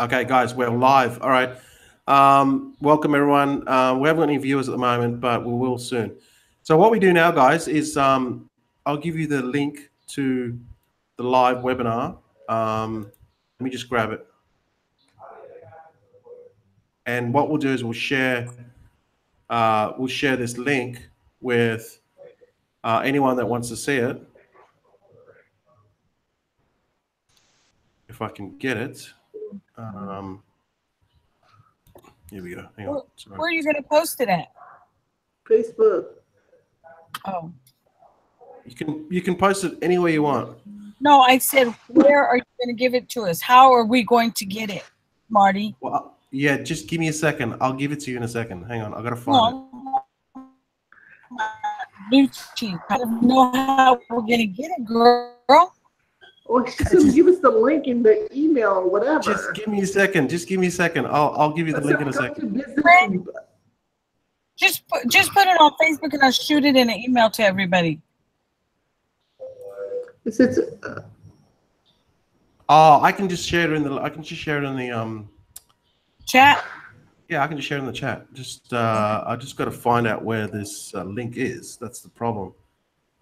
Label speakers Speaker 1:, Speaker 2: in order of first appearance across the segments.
Speaker 1: Okay, guys, we're live. All right. Welcome, everyone. We haven't got any viewers at the moment, but we will soon. So what we do now, guys, is I'll give you the link to the live webinar. Let me just grab it. And what we'll do is we'll share this link with anyone that wants to see it. If I can get it. Here we go. Hang on.
Speaker 2: Where are you going to post it at?
Speaker 3: Facebook.
Speaker 2: Oh.
Speaker 1: You can post it anywhere you want.
Speaker 2: No, I said, where are you going to give it to us? How are we going to get it, Marty?
Speaker 1: Well, yeah, just give me a second. I'll give it to you in a second. Hang on. I got to find it.
Speaker 2: Bluetooth. I don't know how we're going to get it, girl.
Speaker 3: Or just give us the link in the email or whatever.
Speaker 1: Just give me a second. Just give me a second. I'll give you the link in a second.
Speaker 2: Just put it on Facebook and I'll shoot it in an email to everybody.
Speaker 1: I can just share it in the
Speaker 2: chat.
Speaker 1: Yeah, I can just share it in the chat. I just got to find out where this link is. That's the problem.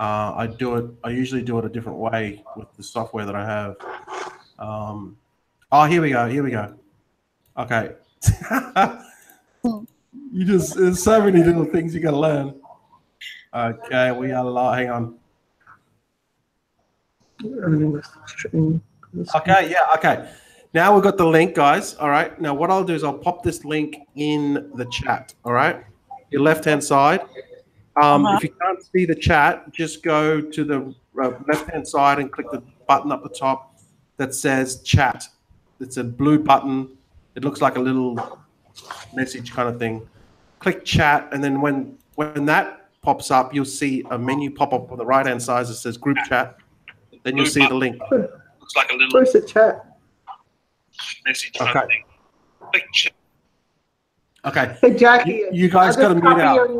Speaker 1: I usually do it a different way with the software that I have. Here we go. Okay. There's so many little things you got to learn. Okay, we are live. Hang on. Okay, yeah, okay. Now we've got the link, guys. All right. Now what I'll do is I'll pop this link in the chat. All right. Your left-hand side. If you can't see the chat, just go to the left-hand side and click the button up the top that says chat. It's a blue button. It looks like a little message kind of thing. Click chat, and then when that pops up, you'll see a menu pop up on the right-hand side that says group chat. Then you'll see the link.
Speaker 4: Looks like a little.
Speaker 3: Where's the chat?
Speaker 4: Message kind of thing. Click chat.
Speaker 1: Okay.
Speaker 3: Hey, Jackie.
Speaker 1: You guys got to mute out.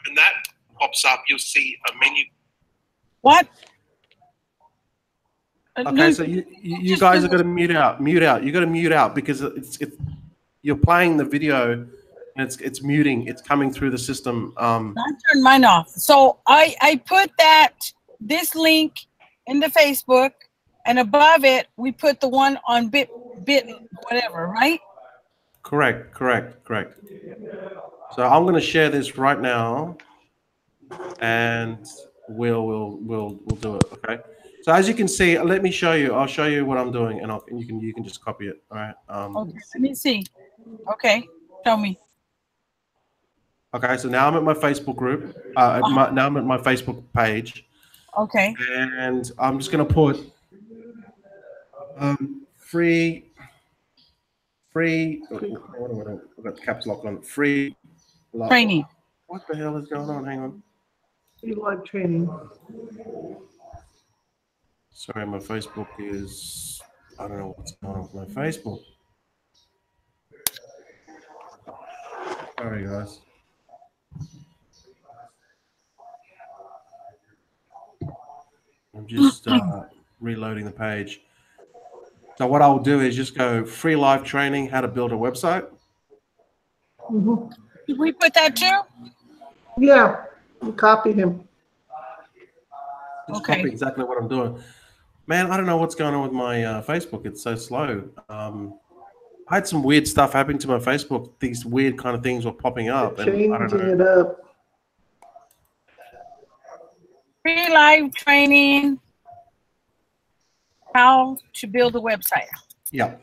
Speaker 4: When that pops up, you'll see a menu.
Speaker 2: What?
Speaker 1: Okay, so you guys are going to mute out. You got to mute out because you're playing the video and it's muting. It's coming through the system.
Speaker 2: I turned mine off. So I put this link in the Facebook, and above it we put the one on bit whatever, right?
Speaker 1: Correct. So I'm going to share this right now, and we'll do it. Okay. So as you can see, let me show you. I'll show you what I'm doing, and you can just copy it. All right.
Speaker 2: Okay. Let me see. Okay. Show me.
Speaker 1: Okay. So now I'm at my Facebook group. Now I'm at my Facebook page.
Speaker 2: Okay.
Speaker 1: And I'm just going to put free. I've got the caps lock on. Free
Speaker 2: training.
Speaker 1: What the hell is going on? Hang on.
Speaker 3: Free live training.
Speaker 1: Sorry, my Facebook is. I don't know what's going on with my Facebook. Sorry, guys. I'm just reloading the page. So what I'll do is just go free live training, how to build a website.
Speaker 3: Mm-hmm.
Speaker 2: Did we put that too?
Speaker 3: Yeah, you copied him.
Speaker 1: Just copy exactly what I'm doing. Man, I don't know what's going on with my Facebook. It's so slow. I had some weird stuff happening to my Facebook. These weird kind of things were popping up.
Speaker 3: Changing
Speaker 1: and I don't know.
Speaker 3: it up.
Speaker 2: Free live training. How to build a website.
Speaker 1: Yeah.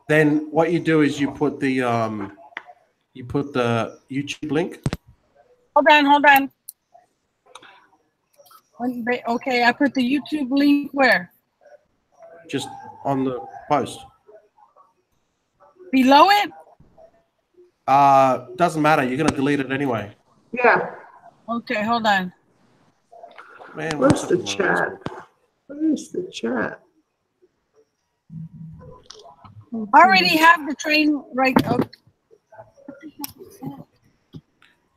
Speaker 1: Then what you do is you put the YouTube link.
Speaker 2: Hold on. Okay, I put the YouTube link where?
Speaker 1: Just on the post.
Speaker 2: Below it?
Speaker 1: Doesn't matter. You're gonna delete it anyway.
Speaker 3: Yeah.
Speaker 2: Okay, hold on.
Speaker 1: Man,
Speaker 3: where's the chat? Where's the chat?
Speaker 2: I already have the train right.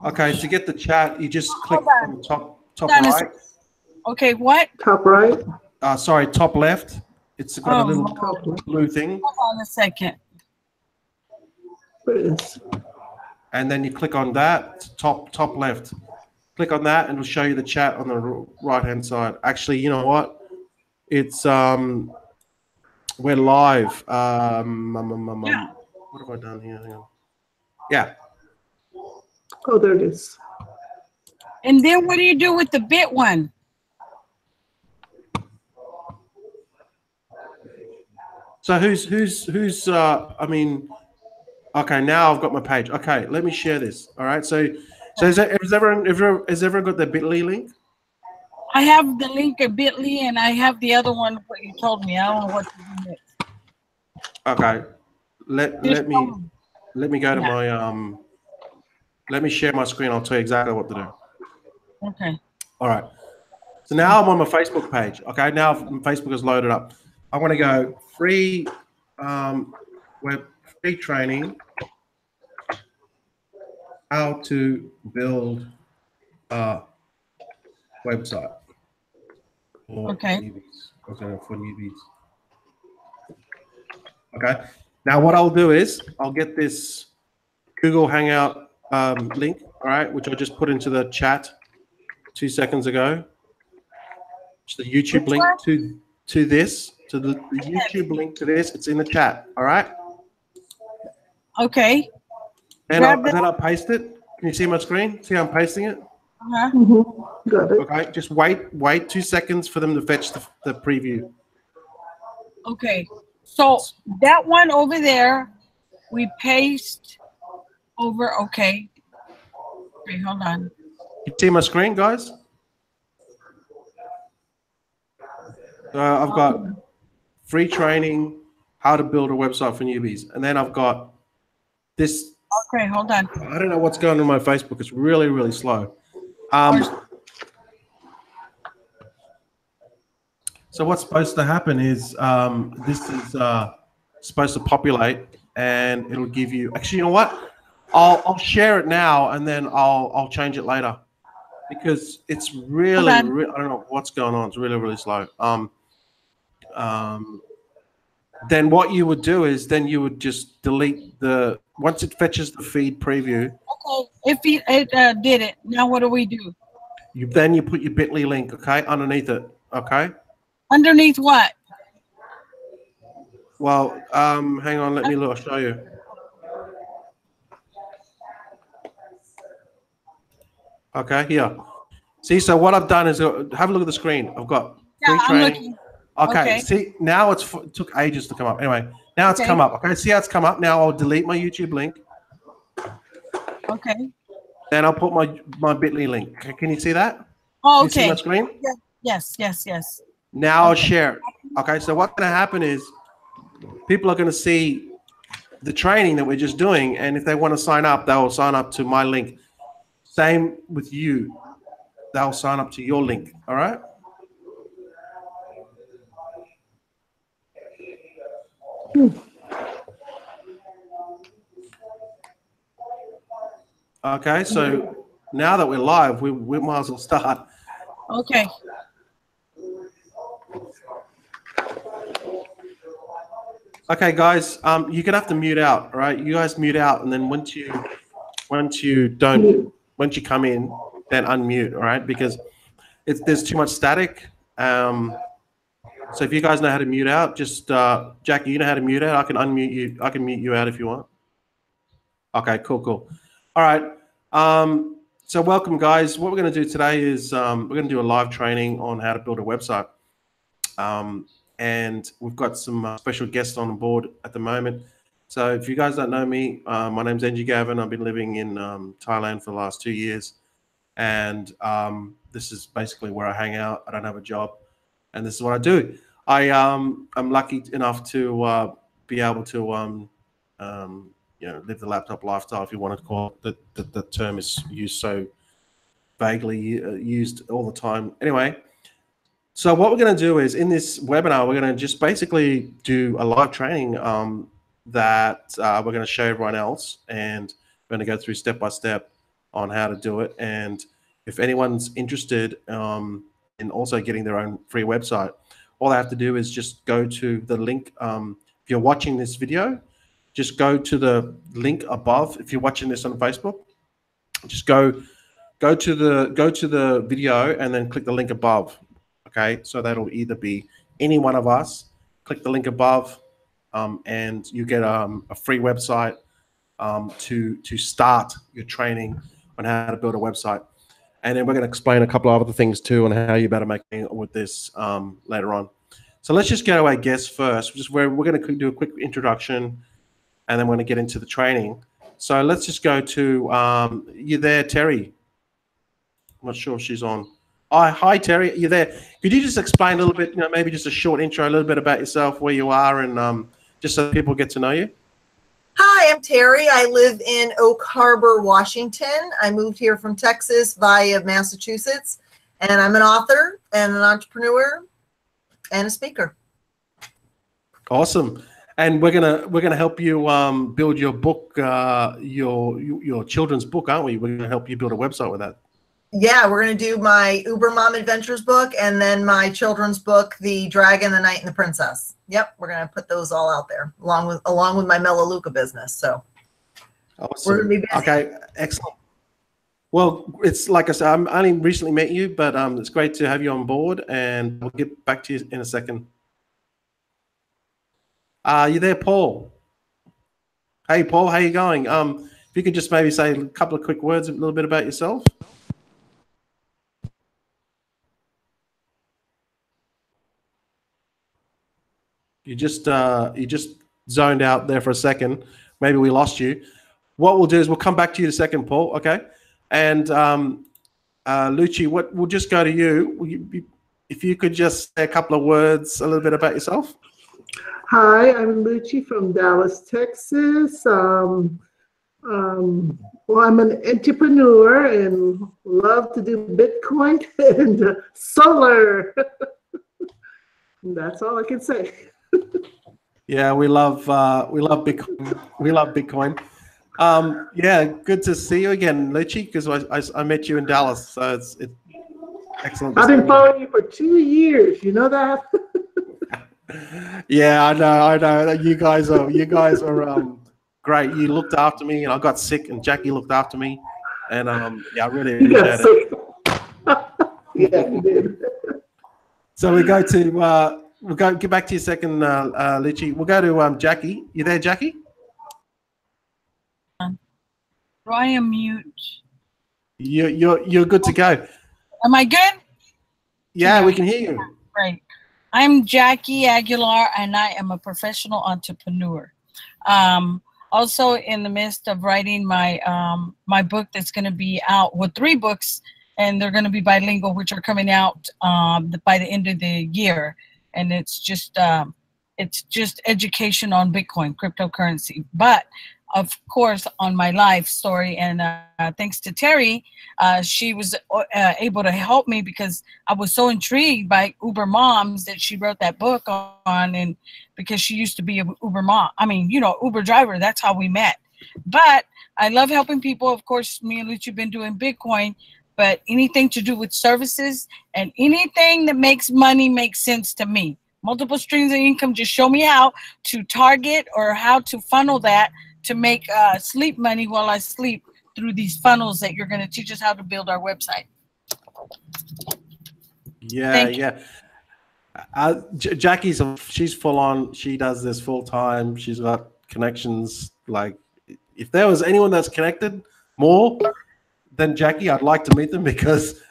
Speaker 1: Okay, to get the chat, you just click on the top right.
Speaker 2: Okay, what?
Speaker 3: Top right.
Speaker 1: Sorry, top left. It's got a little
Speaker 3: Okay.
Speaker 1: blue thing.
Speaker 2: Hold on a second.
Speaker 3: What is?
Speaker 1: And then you click on that, top left. Click on that and it'll show you the chat on the right-hand side. Actually, you know what? It's, we're live.
Speaker 2: Yeah.
Speaker 1: What have I done here? Hang on. Yeah.
Speaker 3: Oh, there it is.
Speaker 2: And then what do you do with the bit one?
Speaker 1: So who's I mean, okay, now I've got my page. Okay, let me share this. All right. So has everyone got the bit.ly link?
Speaker 2: I have the link at bit.ly and I have the other one, what you told me. I don't know what to do next.
Speaker 1: Okay. Let me go to my let me share my screen. I'll tell you exactly what to do.
Speaker 2: Okay.
Speaker 1: All right. So now I'm on my Facebook page. Okay. Now Facebook is loaded up. I want to go free free training, how to build a website for newbies. Okay, for newbies. Okay. Now what I'll do is I'll get this Google Hangout link, all right, which I just put into the chat 2 seconds ago. It's the YouTube link to this, to the YouTube link to this. It's in the chat, all right?
Speaker 2: Okay.
Speaker 1: And I'll paste it. Can you see my screen? See how I'm pasting it?
Speaker 2: Uh-huh.
Speaker 3: Mm-hmm. Got it.
Speaker 1: Okay, just wait 2 seconds for them to fetch the preview.
Speaker 2: Okay. So that one over there, we paste over. Okay. Okay, hold on.
Speaker 1: You see my screen, guys? I've got free training, how to build a website for newbies. And then I've got this.
Speaker 2: Okay, hold on.
Speaker 1: I don't know what's going on my Facebook. It's really, really slow. So what's supposed to happen is this is supposed to populate and it'll give you, actually, you know what? I'll share it now and then I'll change it later because it's really, I don't know what's going on. It's really, really slow. Then what you would do is then you would just delete once it fetches the feed preview.
Speaker 2: Okay, if it did it, now what do we do?
Speaker 1: Then you put your bit.ly link, okay, underneath it, okay?
Speaker 2: Underneath what?
Speaker 1: Well, hang on, let me look, I'll show you. Okay, here. See, so what I've done is have a look at the screen. I've got free training. Okay, see, now it took ages to come up. Anyway, now it's come up. Okay, see how it's come up? Now I'll delete my YouTube link.
Speaker 2: Okay.
Speaker 1: Then I'll put my bit.ly link. Okay, can you see that?
Speaker 2: Oh,
Speaker 1: okay. You see my screen?
Speaker 2: Yes.
Speaker 1: Now I'll share it. Okay, so what's going to happen is people are going to see the training that we're just doing, and if they want to sign up, they'll sign up to my link. Same with you. They'll sign up to your link, all right? Okay, so now that we're live, we might as well start.
Speaker 2: Okay.
Speaker 1: Okay, guys, you're gonna have to mute out, all right? You guys mute out, and then once you come in, then unmute, all right? Because there's too much static. So if you guys know how to mute out, just Jackie, you know how to mute out. I can unmute you. I can mute you out if you want. Okay, cool. All right. So welcome, guys. What we're going to do today is we're going to do a live training on how to build a website. And we've got some special guests on board at the moment. So if you guys don't know me, my name's Angie Gavin. I've been living in Thailand for the last 2 years. And this is basically where I hang out. I don't have a job. And this is what I do. I'm lucky enough to be able to live the laptop lifestyle, if you want to call it. The term is used so vaguely, used all the time. Anyway, so what we're going to do is in this webinar, we're going to just basically do a live training that we're going to show everyone else, and we're going to go through step by step on how to do it. And if anyone's interested in also getting their own free website, all they have to do is just go to the link. If you're watching this video, just go to the link above. If you're watching this on Facebook, just go to the video and then click the link above. Okay, so that'll either be any one of us. Click the link above, and you get a free website to start your training on how to build a website. And then we're going to explain a couple of other things too on how you better make it with this later on. So let's just go to our guests first. We're going to do a quick introduction, and then we're going to get into the training. So let's just go to you there, Terry. I'm not sure if she's on. Oh, hi, Terry. You there? Could you just explain a little bit, maybe just a short intro, a little bit about yourself, where you are, and just so people get to know you?
Speaker 5: Hi, I'm Terry. I live in Oak Harbor, Washington. I moved here from Texas via Massachusetts, and I'm an author and an entrepreneur and a speaker.
Speaker 1: Awesome. And we're gonna help you build your book, your children's book, aren't we? We're gonna help you build a website with that.
Speaker 5: Yeah, we're going to do my Uber Mom Adventures book and then my children's book, The Dragon, the Knight, and the Princess. Yep, we're going to put those all out there along with my Melaleuca business. So
Speaker 1: awesome.
Speaker 5: We're going to be busy.
Speaker 1: Okay, excellent. Well, it's like I said, I only recently met you, but it's great to have you on board, and we'll get back to you in a second. You there, Paul? Hey, Paul, how you going? If you could just maybe say a couple of quick words, a little bit about yourself. You just zoned out there for a second. Maybe we lost you. What we'll do is we'll come back to you in a second, Paul. Okay. And Lucci, we'll just go to you. If you could just say a couple of words, a little bit about yourself.
Speaker 3: Hi, I'm Lucci from Dallas, Texas. Well, I'm an entrepreneur and love to do Bitcoin and solar. And that's all I can say.
Speaker 1: Yeah, we love Bitcoin. We love Bitcoin. Yeah, good to see you again, Lucci, because I met you in Dallas, so it's excellent.
Speaker 3: I've been following you for 2 years. You know that?
Speaker 1: Yeah, I know. You guys are great. You looked after me, and I got sick, and Jackie looked after me, and yeah, I really appreciate it.
Speaker 3: Yeah, you did.
Speaker 1: So we go to get back to your second, Lucci. We'll go to Jackie. You there, Jackie?
Speaker 2: I am mute.
Speaker 1: You're good to go.
Speaker 2: Am I good?
Speaker 1: Yeah, we can hear you.
Speaker 2: Great. I'm Jackie Aguilar, and I am a professional entrepreneur. Also in the midst of writing my my book that's going to be out with 3 books, and they're going to be bilingual, which are coming out by the end of the year. And it's just education on Bitcoin, cryptocurrency. But of course, on my life story, and thanks to Terry, she was able to help me because I was so intrigued by Uber moms that she wrote that book on, and because she used to be an Uber mom. I mean, Uber driver. That's how we met. But I love helping people. Of course, me and Lucci have been doing Bitcoin, but anything to do with services and anything that makes money makes sense to me. Multiple streams of income, just show me how to target or how to funnel that to make sleep money while I sleep through these funnels that you're going to teach us how to build our website.
Speaker 1: Yeah. Jackie's she's full on. She does this full time. She's got connections. Like, if there was anyone that's connected more than Jackie, I'd like to meet them, because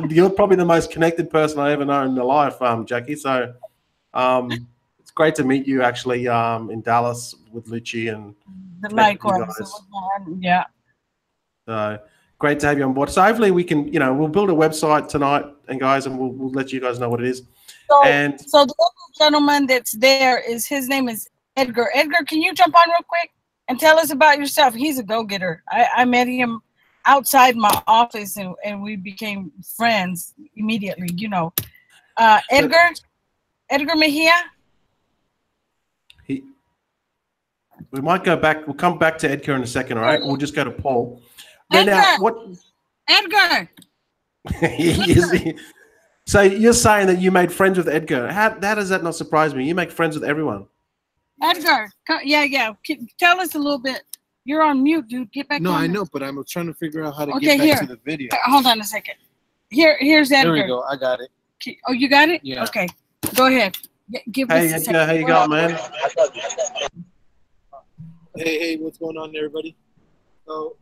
Speaker 1: you're probably the most connected person I ever know in my life, Jackie. So it's great to meet you actually in Dallas with Lucci and
Speaker 2: likewise. Yeah. So
Speaker 1: great to have you on board. So hopefully we can, we'll build a website tonight, and guys, and we'll let you guys know what it is.
Speaker 2: So the other gentleman that's there his name is Edgar. Edgar, can you jump on real quick and tell us about yourself? He's a go-getter. I met him outside my office, and we became friends immediately. Edgar Mejia.
Speaker 1: We might go back. We'll come back to Edgar in a second. All right. We'll just go to Paul.
Speaker 2: Edgar.
Speaker 1: Now, what?
Speaker 2: Edgar.
Speaker 1: So you're saying that you made friends with Edgar. How does that not surprise me? You make friends with everyone.
Speaker 2: Edgar, yeah. Tell us a little bit. You're on mute, dude. Get back.
Speaker 6: No,
Speaker 2: on
Speaker 6: I
Speaker 2: there.
Speaker 6: know, but I'm trying to figure out how to
Speaker 2: Okay,
Speaker 6: get back
Speaker 2: here.
Speaker 6: to the video.
Speaker 2: Hold on a second. Here's Edgar.
Speaker 6: There we go. I got it.
Speaker 2: Oh, you got it?
Speaker 6: Yeah.
Speaker 2: Okay. Go ahead. Give
Speaker 1: Hey,
Speaker 2: us a
Speaker 1: Edgar,
Speaker 2: second.
Speaker 1: how you going, man?
Speaker 6: Hey, what's going on there, everybody? So,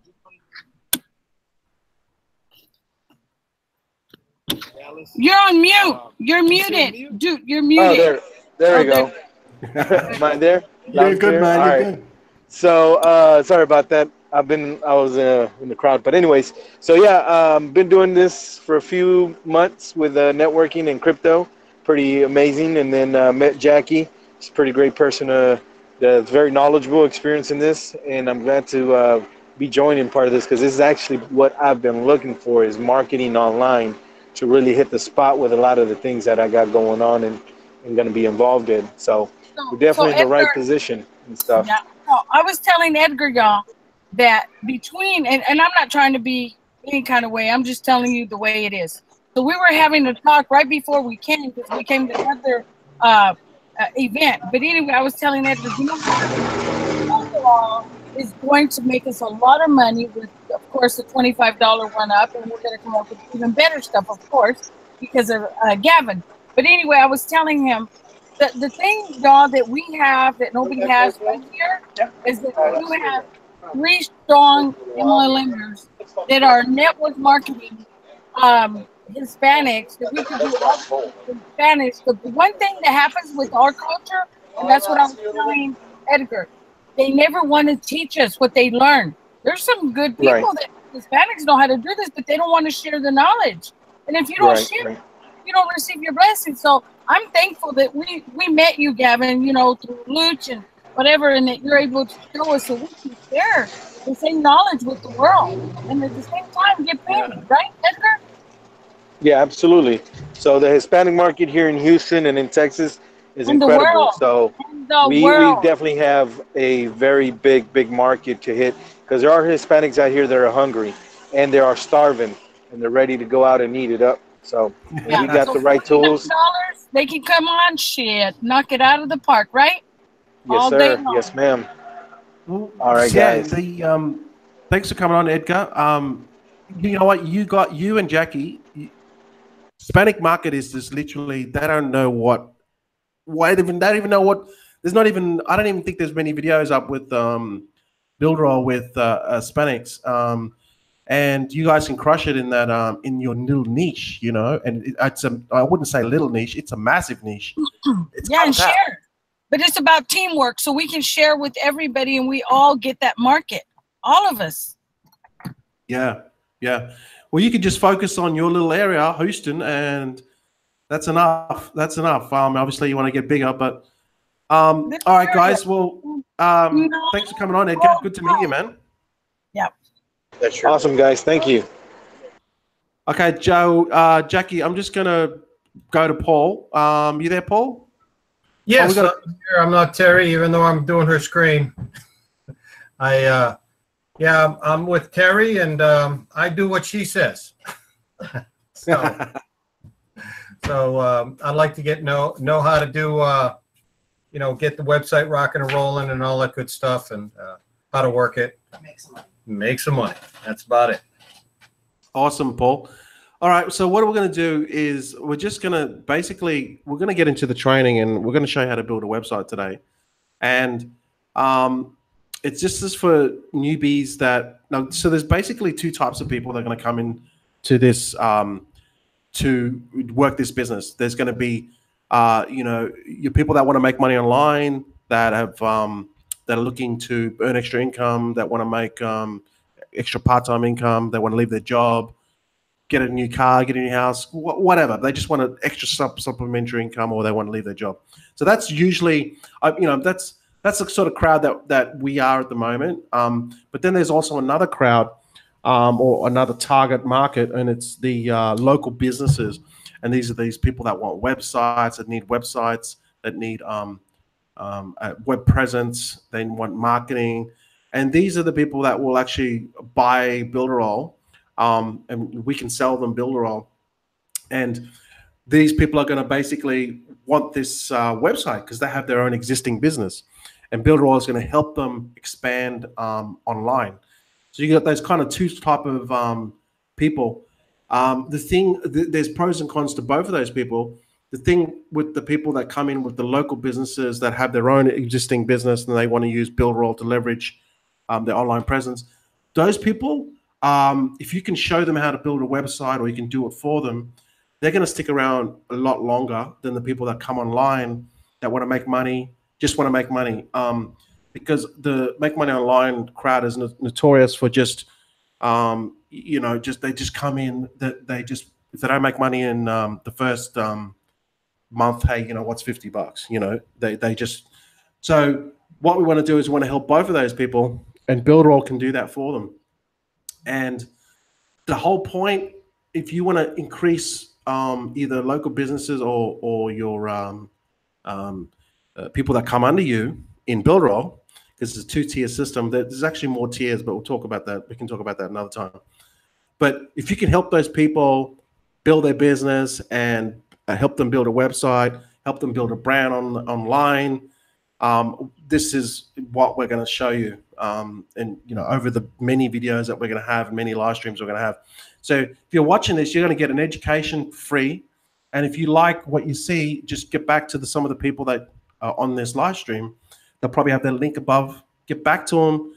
Speaker 2: You're on mute. You're muted. Dude, you're muted.
Speaker 7: Oh, there we go. Am I there?
Speaker 1: You're good, man.
Speaker 7: All
Speaker 1: You're
Speaker 7: right.
Speaker 1: good.
Speaker 7: So, sorry about that. I was in the crowd, but anyways, so yeah, been doing this for a few months with networking and crypto, pretty amazing. And then met Jackie. She's a pretty great person, that's very knowledgeable, experience in this, and I'm glad to be joining part of this because this is actually what I've been looking for, is marketing online to really hit the spot with a lot of the things that I got going on and going to be involved in. So we're definitely in the right position and stuff.
Speaker 2: Yeah. No, I was telling Edgar, y'all, that between, and I'm not trying to be any kind of way, I'm just telling you the way it is. So we were having a talk right before we came, because we came to another event. But anyway, I was telling Edgar, you know, BuilderAll is going to make us a lot of money with, of course, the $25 one up, and we're going to come up with even better stuff, of course, because of Gavin. But anyway, I was telling him that the thing, y'all, that we have that nobody has right here is that you have 3 strong MLMers that are network marketing Hispanics, that we can do all in Spanish. The one thing that happens with our culture, and that's what I was telling Edgar, they never want to teach us what they learn. There's some good people that Hispanics know how to do this, but they don't want to share the knowledge. And if you don't share, you don't receive your blessing. So I'm thankful that we met you, Gavin, you know, through Luch and whatever, and that you're able to show us so we can share the same knowledge with the world, and at the same time get paid, right, Edgar?
Speaker 7: Yeah, absolutely. So the Hispanic market here in Houston and in Texas is incredible. So we definitely have a very big market to hit, because there are Hispanics out here that are hungry and they are starving and they're ready to go out and eat it up. So we got the right tools.
Speaker 2: They can come on, knock it out of the park, right?
Speaker 7: Yes, sir. Yes, ma'am. All right, guys.
Speaker 1: Thanks for coming on, Edgar. You know what? You and Jackie. Hispanic market is just literally, they don't know what. Why they don't even know what. There's not even. I don't even think there's many videos up with BuilderAll with Hispanics. And you guys can crush it in that in your little niche, you know. And it's I wouldn't say little niche. It's a massive niche. It's
Speaker 2: and share. But it's about teamwork, so we can share with everybody, and we all get that market. All of us. Yeah.
Speaker 1: Well, you can just focus on your little area, Houston, and that's enough. That's enough. Obviously, you want to get bigger, but all right, guys. Well, thanks for coming on, Edgar. Good to meet you, man.
Speaker 2: Yeah.
Speaker 7: That's awesome, guys. Thank you.
Speaker 1: Okay, Joe, Jackie, I'm just gonna go to Paul. You there, Paul?
Speaker 8: Yes, I'm not Terry, even though I'm doing her screen. I'm with Terry, and I do what she says. so I'd like to get know how to do, get the website rocking and rolling and all that good stuff, and how to work it. Make some money. That's about it.
Speaker 1: Awesome, Paul. All right, so what we're going to do is we're just going to we're going to get into the training, and we're going to show you how to build a website today. And it's just for newbies so there's basically 2 types of people that are going to come in to this to work this business. There's going to be your people that want to make money online, that have that are looking to earn extra income, that want to make extra part-time income, they want to leave their job, get a new car, get a new house, whatever. They just want an extra supplementary income, or they want to leave their job. So that's usually, that's the sort of crowd that we are at the moment. But then there's also another crowd or another target market, and it's the local businesses. And these are these people that want websites, that need websites, that need web presence, they want marketing. And these are the people that will actually buy BuilderAll, and we can sell them BuilderAll. And these people are going to basically want this website because they have their own existing business, and BuilderAll is going to help them expand online. So you got those kind of two type of people. There's pros and cons to both of those people. The thing with the people that come in with the local businesses that have their own existing business and they want to use BuilderAll to leverage their online presence, those people, if you can show them how to build a website or you can do it for them, they're going to stick around a lot longer than the people that come online that want to make money, just want to make money. Because the make money online crowd is notorious for just, they just come in, if they don't make money in the first month, hey, what's $50? They just, so what we want to do is we want to help both of those people, and BuilderAll can do that for them. And the whole point, if you want to increase either local businesses or your people that come under you in BuilderAll, because it's a two-tier system. There's actually more tiers, but we'll talk about that. We can talk about that another time. But if you can help those people build their business and help them build a website, help them build a brand online, this is what we're going to show you. And over the many videos that we're going to have, many live streams we're going to have. So if you're watching this, you're going to get an education free. And if you like what you see, just get back to some of the people that are on this live stream. They'll probably have their link above. Get back to them,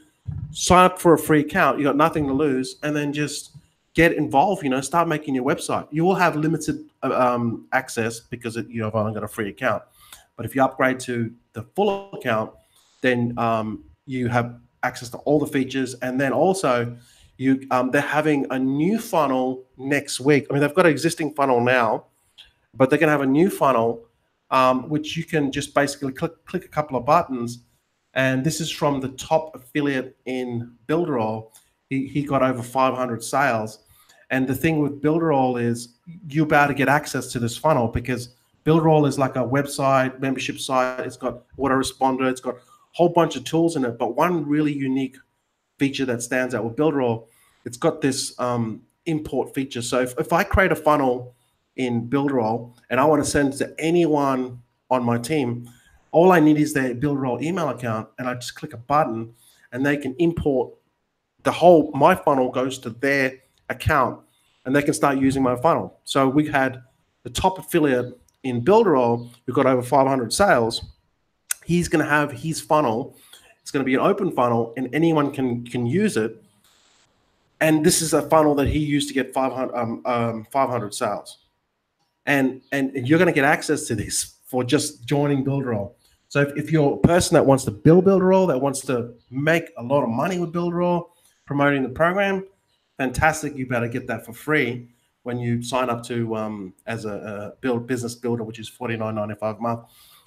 Speaker 1: sign up for a free account. You got nothing to lose, and then just get involved. Start making your website. You will have limited access because you've only got a free account. But if you upgrade to the full account, then you have access to all the features. And then also, they're having a new funnel next week. I mean, they've got an existing funnel now, but they're going to have a new funnel, which you can just basically click a couple of buttons. And this is from the top affiliate in BuilderAll. He got over 500 sales. And the thing with BuilderAll is you're about to get access to this funnel because BuilderAll is like a website, membership site. It's got autoresponder. It's got a whole bunch of tools in it. But one really unique feature that stands out with BuilderAll, it's got this import feature. So if I create a funnel in BuilderAll and I want to send it to anyone on my team, all I need is their BuilderAll email account, and I just click a button and they can import my funnel goes to their account and they can start using my funnel. So we had the top affiliate in BuilderAll who got over 500 sales. He's going to have his funnel. It's going to be an open funnel and anyone can use it. And this is a funnel that he used to get 500 sales. And you're going to get access to this for just joining BuilderAll. So if you're a person that wants to build BuilderAll, that wants to make a lot of money with BuilderAll, promoting the program, fantastic. You better get that for free when you sign up to as a business builder, which is $49.95 a month.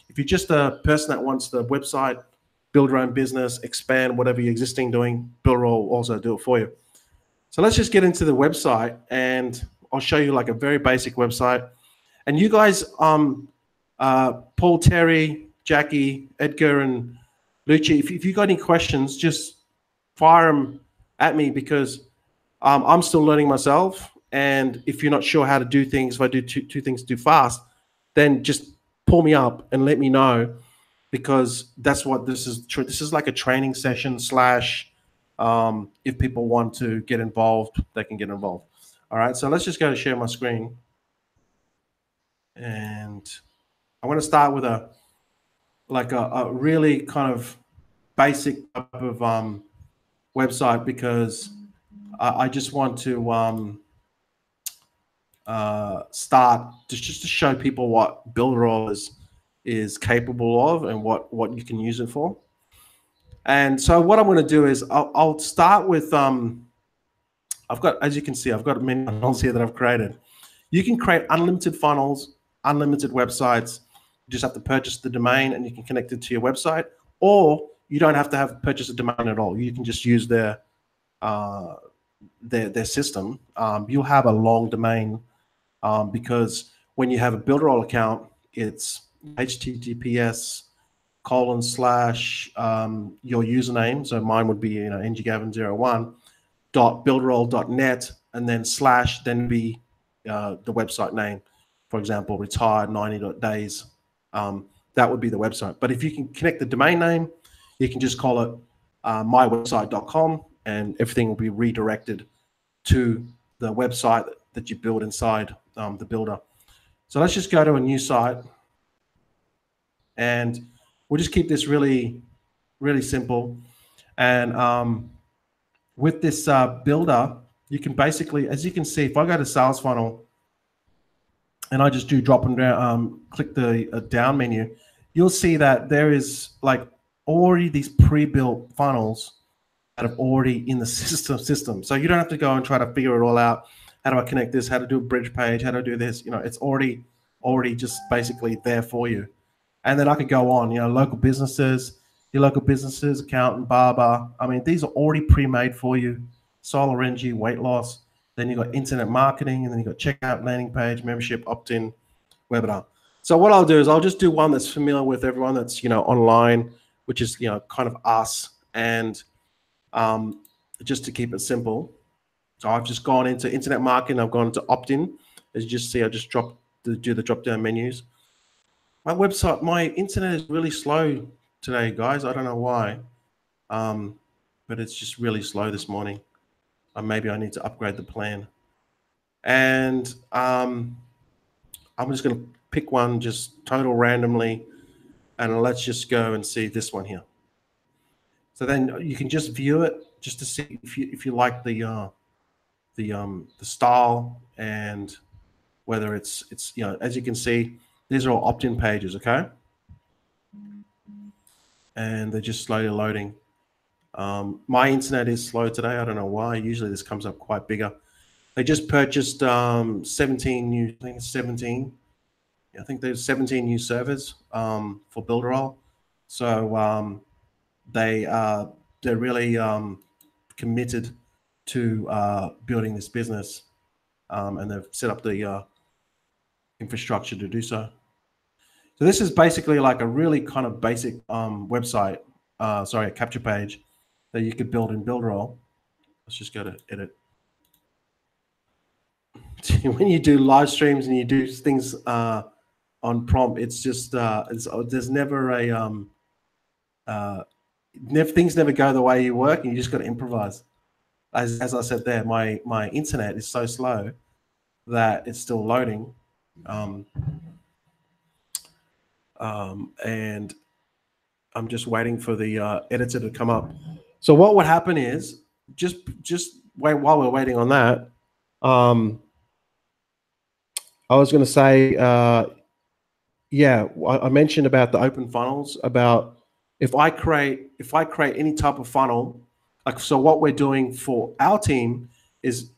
Speaker 1: If you're just a person that wants the website, build your own business, expand whatever you're existing doing, BuilderAll will also do it for you. So let's just get into the website and I'll show you like a very basic website. And you guys, Paul, Terry, Jackie, Edgar, and Lucci, if you got any questions, just fire them at me because I'm still learning myself. And if you're not sure how to do things, if I do two things too fast, then just pull me up and let me know because that's what this is. This is like a training session slash if people want to get involved, they can get involved. All right, so let's just go to share my screen. And I want to start with a really kind of basic type of website because I just want to start just to show people what BuilderAll is capable of and what you can use it for. And so what I'm going to do is I'll start with as you can see, I've got many funnels here that I've created. You can create unlimited funnels, unlimited websites. You just have to purchase the domain and you can connect it to your website, or you don't have to purchase a domain at all. You can just use their system. You'll have a long domain because when you have a BuilderAll account, it's https:// your username. So mine would be ngavin01.builderall.net and then / then be the website name. for example, retired 90 days, that would be the website. But if you can connect the domain name, you can just call it mywebsite.com, and everything will be redirected to the website that you build inside the builder. So let's just go to a new site, and we'll just keep this really, really simple. And with this builder, you can basically, as you can see, if I go to sales funnel and I just do drop and down, click the down menu, you'll see that there is like already these pre-built funnels that are already in the system. So you don't have to go and try to figure it all out. How do I connect this? How to do a bridge page? How to do this? You know, it's already just basically there for you. And then I could go on, you know, local businesses, your local businesses, accountant, barber. I mean, these are already pre-made for you. Solar energy, weight loss. Then you've got internet marketing, and then you've got checkout, landing page, membership, opt-in, webinar. So what I'll do is I'll just do one that's familiar with everyone that's, you know, online, which is, you know, kind of us, and just to keep it simple. So I've just gone into internet marketing. I've gone into opt-in. As you just see, I just do the drop-down menus. My website, my internet is really slow today, guys. I don't know why, but it's just really slow this morning. Maybe I need to upgrade the plan. And I'm just going to pick one just total randomly, and let's just go and see this one here. So then you can just view it just to see if you like the style, and whether it's you know, as you can see, these are all opt-in pages, okay? And they're just slowly loading. My internet is slow today. I don't know why. Usually this comes up quite bigger. They just purchased 17 new, I think it's 17. I think there's 17 new servers for BuilderAll. So they're really committed to building this business, and they've set up the infrastructure to do so. So this is basically like a really kind of basic website, sorry, a capture page that you could build in BuilderAll. Let's just go to edit. When you do live streams and you do things on prompt, it's just there's never a things never go the way you work, and you just got to improvise. As I said there, my internet is so slow that it's still loading, and I'm just waiting for the editor to come up. So what would happen is just wait while we're waiting on that. I was going to say, yeah, I mentioned about the open funnels, about if I create any type of funnel, like, so what we're doing for our team is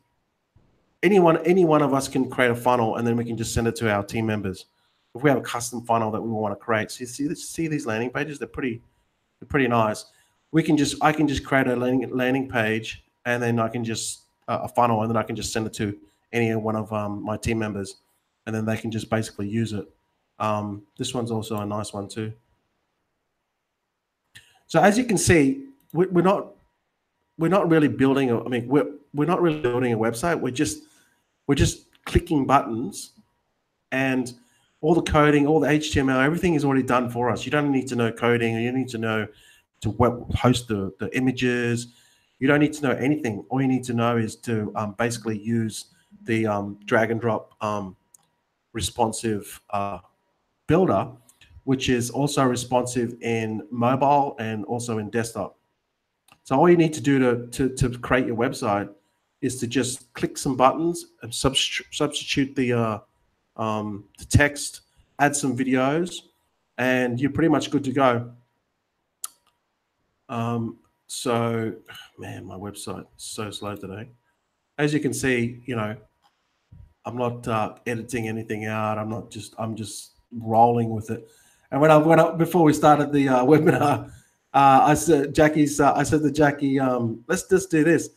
Speaker 1: any one of us can create a funnel, and then we can just send it to our team members. If we have a custom funnel that we want to create, so you see these landing pages, they're pretty nice. I can just create a landing page, and then I can just a funnel, and then I can just send it to any one of my team members, and then they can just basically use it. This one's also a nice one too. So as you can see, we're not really building we're not really building a website. We're just clicking buttons, and all the coding, all the HTML, everything is already done for us. You don't need to know coding, or you need to know to host the images. You don't need to know anything. All you need to know is to basically use the drag and drop responsive builder, which is also responsive in mobile and also in desktop. So all you need to do to create your website is to just click some buttons and substitute the text, add some videos, and you're pretty much good to go. So, man, my website is so slow today. As you can see, you know, I'm not editing anything out. I'm just rolling with it. And before we started the webinar, I said to Jackie, let's just do this,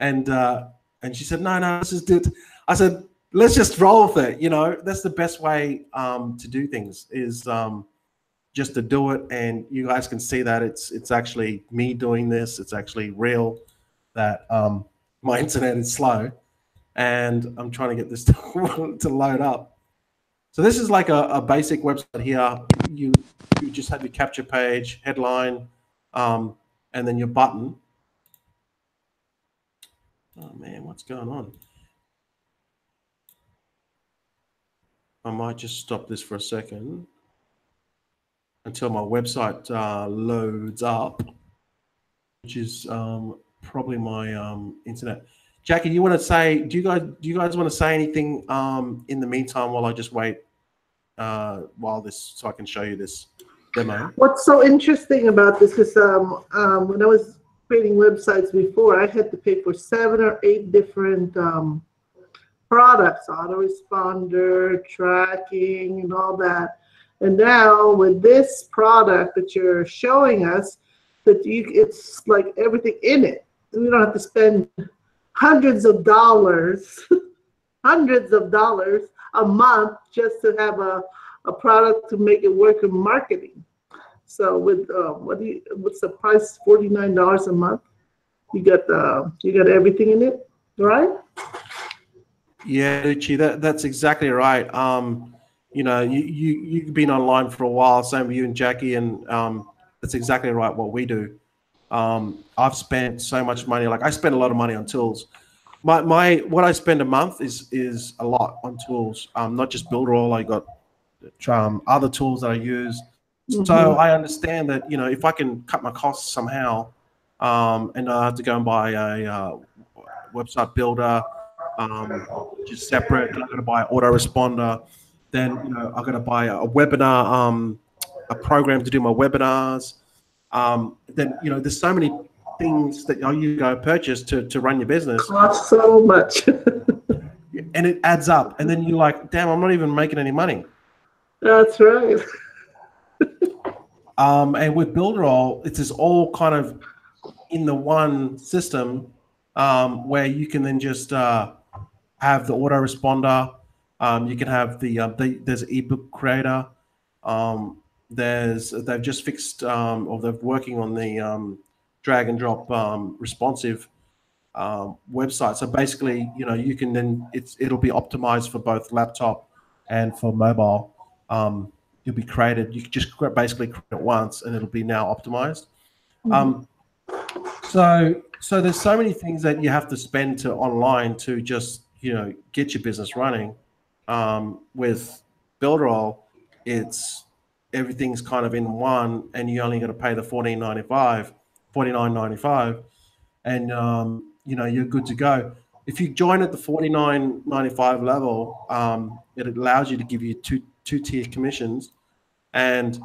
Speaker 1: and she said, no, let's just do it. I said, let's just roll with it. You know, that's the best way to do things, is just to do it, and you guys can see that it's actually me doing this. It's actually real that my internet is slow, and I'm trying to get this to load up. So this is like a basic website here. You just have your capture page, headline, and then your button. Oh man, what's going on? I might just stop this for a second until my website loads up, which is probably my internet. Jackie, you want to say? Do you guys want to say anything in the meantime while I just wait so I can show you this demo?
Speaker 3: What's so interesting about this is when I was creating websites before, I had to pay for 7 or 8 different products, autoresponder, tracking, and all that. And now with this product that you're showing us, it's like everything in it. We don't have to spend hundreds of dollars a month just to have a product to make it work in marketing. So with what's the price? $49 a month. You got everything in it, right?
Speaker 1: Yeah, Lucci, that's exactly right. You know, you've been online for a while, same with you and Jackie, and that's exactly right what we do. I've spent so much money. Like I spend a lot of money on tools. What I spend a month is a lot on tools. Not just BuilderAll. I got other tools that I use.
Speaker 3: Mm-hmm.
Speaker 1: So I understand that, you know, if I can cut my costs somehow, and I have to go and buy a website builder, which is separate, and I'm going to buy an autoresponder, then, you know, I'm going to buy a webinar, a program to do my webinars. Then, you know, there's so many things that you go purchase to run your business.
Speaker 3: Costs so much.
Speaker 1: And it adds up. And then you're like, damn, I'm not even making any money.
Speaker 3: That's right.
Speaker 1: And with BuilderAll, it's all kind of in the one system, where you can then just have the autoresponder. You can have there's an ebook creator. They've just fixed or they're working on the drag and drop responsive website. So basically, you know, you can then it'll be optimized for both laptop and for mobile. It'll be created. You can just basically create it once, and it'll be now optimized.
Speaker 3: Mm-hmm.
Speaker 1: So there's so many things that you have to spend to online to just, you know, get your business running. With BuilderAll, everything's kind of in one, and you only got to pay the $49.95, and you know, you're good to go. If you join at the $49.95 level, it allows you to give you two-tier commissions, and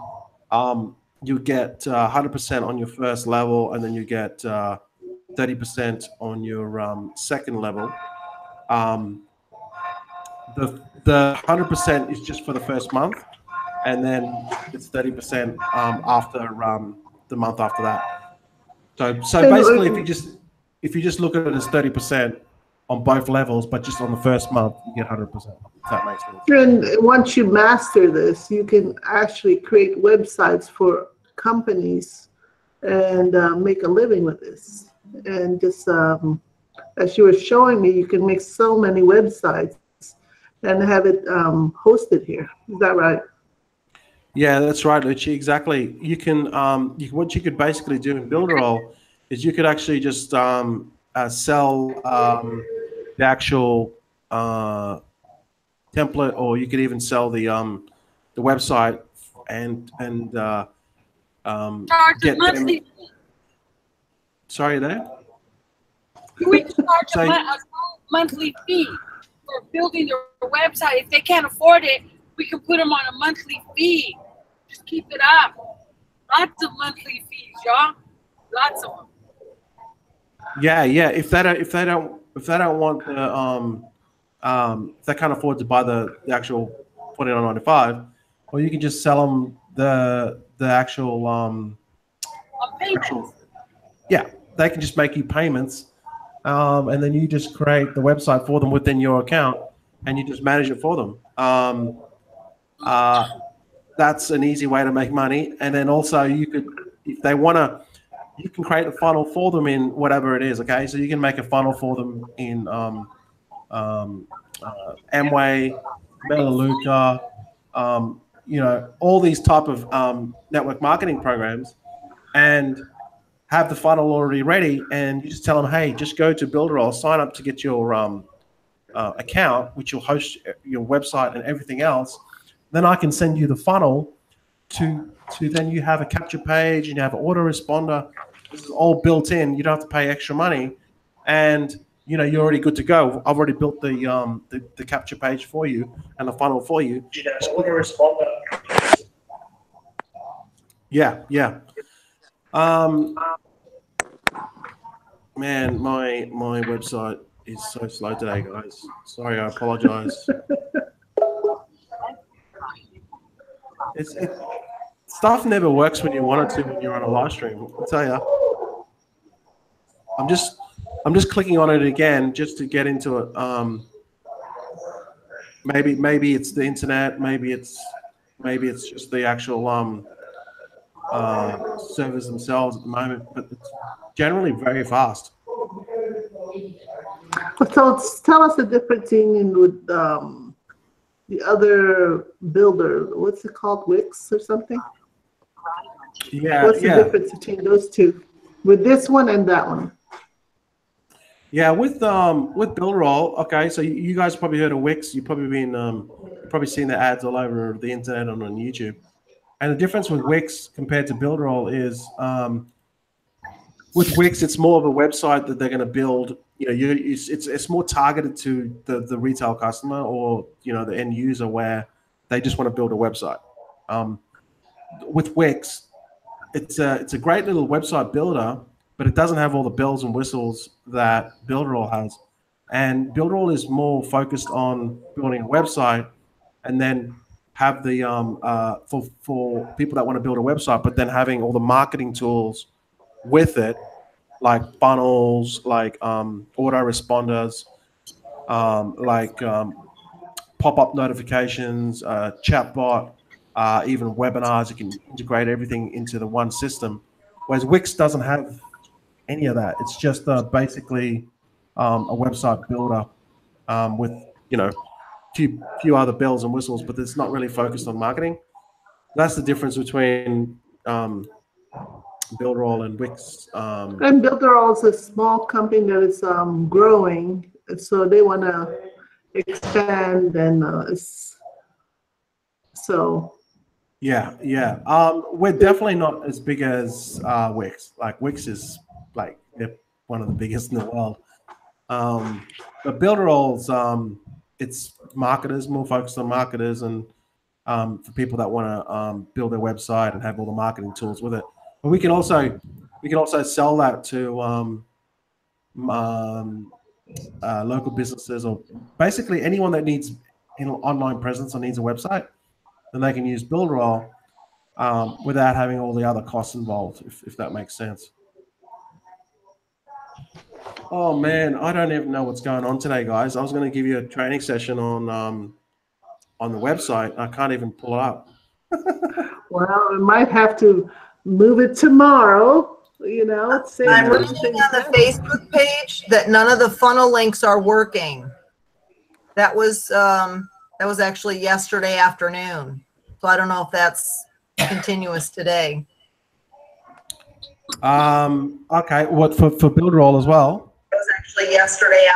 Speaker 1: you get 100% on your first level, and then you get 30% on your second level. The 100% is just for the first month, and then it's 30% after the month after that. So basically, if you just look at it as 30% on both levels, but just on the first month, you get 100%. If that makes sense.
Speaker 3: And once you master this, you can actually create websites for companies and make a living with this. And just as you were showing me, you can make so many websites and have it hosted here. Is that right?
Speaker 1: Yeah, that's right, Lucci. Exactly. You can what you could basically do in BuilderAll is you could actually just sell the actual template, or you could even sell the website and get monthly. Sorry, there.
Speaker 2: We can charge a monthly fee for building their website. If they can't afford it, we can put them on a monthly fee. Just keep it up. Lots of monthly fees, y'all. Lots of them.
Speaker 1: Yeah. If they don't want the if they can't afford to buy the actual $49.95, or you can just sell them the actual yeah, they can just make you payments, and then you just create the website for them within your account, and you just manage it for them. That's an easy way to make money. And then also you could, if they want to, you can create a funnel for them in whatever it is. Okay, so you can make a funnel for them in Amway, Melaleuca, you know, all these type of network marketing programs, and have the funnel already ready, and you just tell them, hey, just go to BuilderAll, sign up to get your account, which will host your website and everything else. Then I can send you the funnel to then you have a capture page and you have an autoresponder. This is all built in. You don't have to pay extra money, and you know you're already good to go. I've already built the capture page for you and the funnel for you. Autoresponder. Yeah, yeah. Man, my website is so slow today, guys. Sorry, I apologize. Stuff never works when you want it to when you're on a live stream. I'll tell you. I'm just clicking on it again just to get into it. Maybe it's the internet. Maybe it's just the actual servers themselves at the moment, but it's generally very fast.
Speaker 3: So tell us the difference in with the other builder. What's it called? Wix or something?
Speaker 1: Yeah.
Speaker 3: What's the difference between those two? With this one and that one?
Speaker 1: Yeah, with BuilderAll, okay, so you guys probably heard of Wix. You've probably been probably seen the ads all over the internet and on YouTube. And the difference with Wix compared to BuilderAll is with Wix, it's more of a website that they're going to build. You know, it's more targeted to the retail customer or you know the end user where they just want to build a website. With Wix, it's a great little website builder, but it doesn't have all the bells and whistles that BuilderAll has. And BuilderAll is more focused on building a website, and then have the for people that want to build a website, but then having all the marketing tools with it, like funnels, like autoresponders, like pop-up notifications, chatbot, even webinars. You can integrate everything into the one system. Whereas Wix doesn't have any of that. It's just basically a website builder with you know few other bells and whistles, but it's not really focused on marketing. That's the difference between BuilderAll and Wix.
Speaker 3: And BuilderAll is a small company that is growing, so they want to expand, and so.
Speaker 1: Yeah. We're definitely not as big as Wix. Like Wix is like they're one of the biggest in the world. But BuilderAll's it's marketers, more focused on marketers, and for people that want to build their website and have all the marketing tools with it. But we can also sell that to local businesses or basically anyone that needs an online presence or needs a website. Then they can use BuilderAll without having all the other costs involved, if that makes sense. Oh man, I don't even know what's going on today, guys. I was going to give you a training session on the website. I can't even pull it up.
Speaker 3: Well, I might have to move it tomorrow. You know,
Speaker 5: I'm reading on the Facebook page that none of the funnel links are working. That was actually yesterday afternoon. So I don't know if that's continuous today.
Speaker 1: Okay. What for BuilderAll as well?
Speaker 5: It was actually yesterday.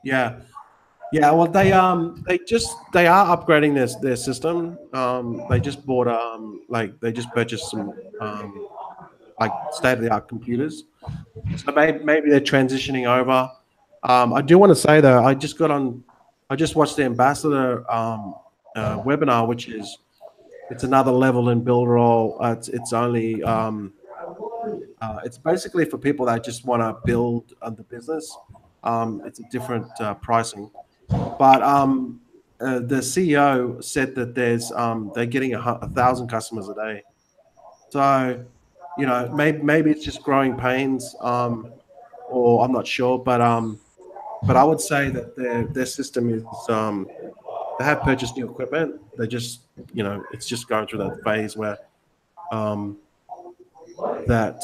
Speaker 1: Yeah. Well, they are upgrading their system. They just bought they just purchased some like state-of-the-art computers. So maybe they're transitioning over. I do want to say though, I just watched the ambassador webinar, which it's another level in BuilderAll. It's only it's basically for people that just want to build the business. It's a different pricing, but the CEO said that they're getting 1,000 customers a day. So you know maybe it's just growing pains, or I'm not sure, but I would say that their system is they have purchased new equipment. They just it's just going through that phase where that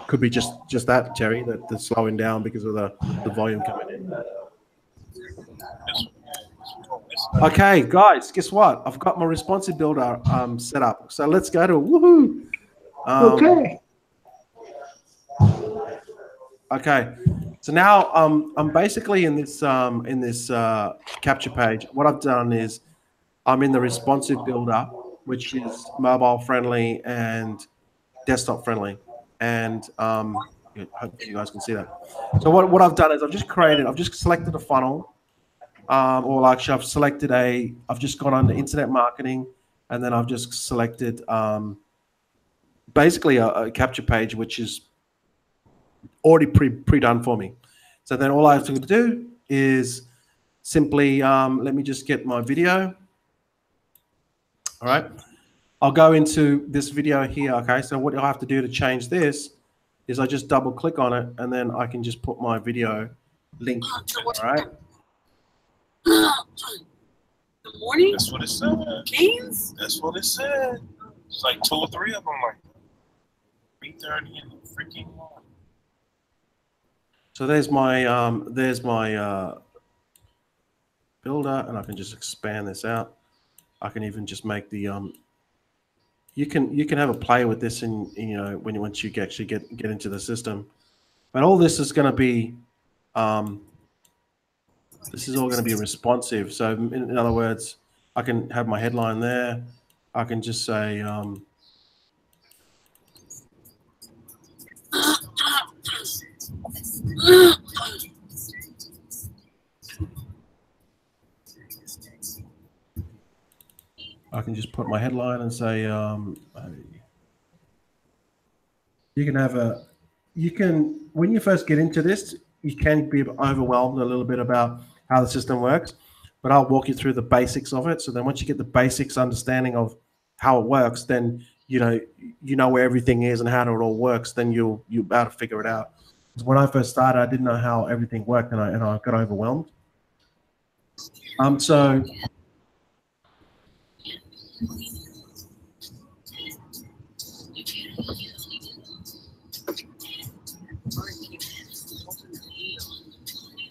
Speaker 1: could be just that, Terry, that they're slowing down because of the volume coming in. Okay, guys, guess what? I've got my responsive builder set up. So let's go to woohoo.
Speaker 3: Okay.
Speaker 1: Okay. So now I'm basically in this capture page. What I've done is I'm in the responsive builder, which is mobile friendly and desktop friendly. And hopefully you guys can see that. So what I've done is I've just selected a funnel. Or actually I've just gone under internet marketing, and then I've just selected basically a capture page, which is already pre-done for me. So then all I have to do is simply, let me just get my video. All right. I'll go into this video here. Okay. So what I have to do to change this is I just double click on it, and then I can just put my video link. All right.
Speaker 4: Good morning. That's what it said. Canes? That's what it said. It's like 2 or 3 of them, like 3:30 in the freaking morning.
Speaker 1: So there's my builder, and I can just expand this out. I can even just make the you can have a play with this, in once you actually get into the system. But all this is going to be this is all going to be responsive. So in other words, I can have my headline there. I can just say I can just put my headline and say you can when you first get into this, you can be overwhelmed a little bit about how the system works, but I'll walk you through the basics of it. So then once you get the basics understanding of how it works, then you know where everything is and how it all works, then you'll be able to figure it out. Because when I first started, I didn't know how everything worked, and I got overwhelmed. So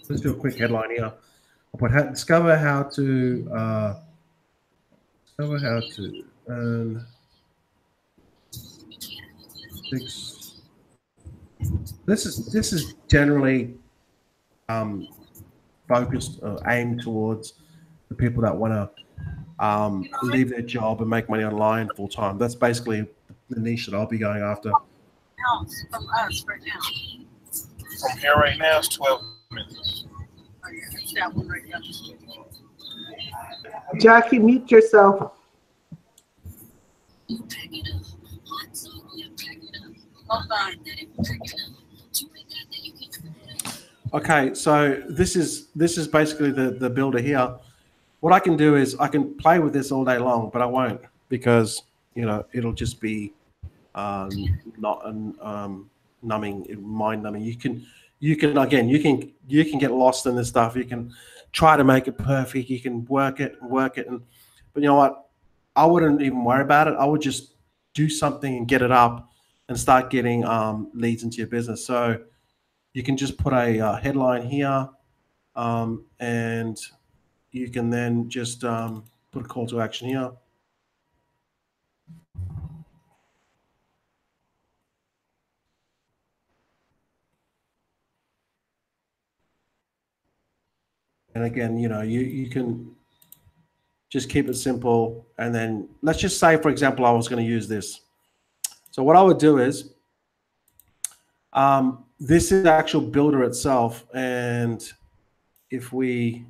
Speaker 1: let's do a quick headline here. I'll put discover how to earn 6. This is generally focused or aimed towards the people that want to leave their job and make money online full time. That's basically the niche that I'll be going after.
Speaker 2: From us right now.
Speaker 4: From here right now, it's 12 minutes.
Speaker 2: Oh, yeah, it's that one right now.
Speaker 3: Jackie, mute yourself.
Speaker 1: Okay, so this is basically the builder here. What I can do is I can play with this all day long, but I won't, because it'll just be numbing, mind numbing. You can get lost in this stuff. You can try to make it perfect. You can work it, but you know what? I wouldn't even worry about it. I would just do something and get it up and start getting leads into your business. So you can just put a headline here, and you can then just put a call to action here. And again, you can just keep it simple. And then let's just say, for example, I was going to use this. So what I would do is, this is the actual builder itself. And if we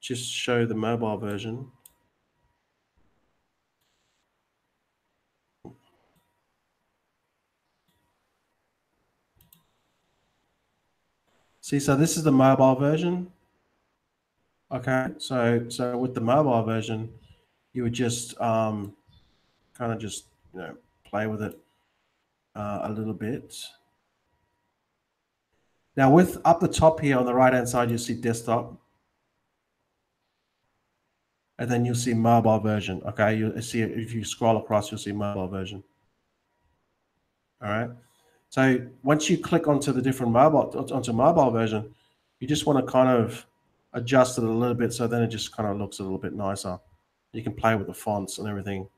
Speaker 1: just show the mobile version. See, so this is the mobile version. Okay, so with the mobile version, you would just kind of just play with it a little bit. Now, with up the top here on the right hand side, you'll see desktop, and then you'll see mobile version. Okay, you'll see if you scroll across, you'll see mobile version. All right. So once you click onto the different mobile version, you just want to kind of adjust it a little bit so then it just kind of looks a little bit nicer. You can play with the fonts and everything.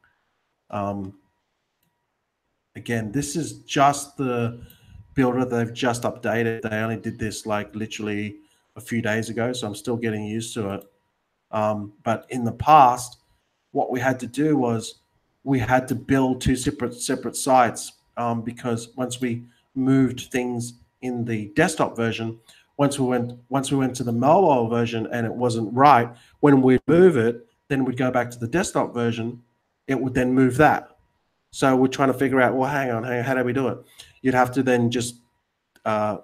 Speaker 1: Again, this is just the builder they've just updated. They only did this like literally a few days ago, so I'm still getting used to it. But in the past, what we had to do was we had to build two separate sites because once we moved things in the desktop version, once we went to the mobile version and it wasn't right, when we move it, then we'd go back to the desktop version, it would then move that. So we're trying to figure out, well, hang on, how do we do it? You'd have to then just get all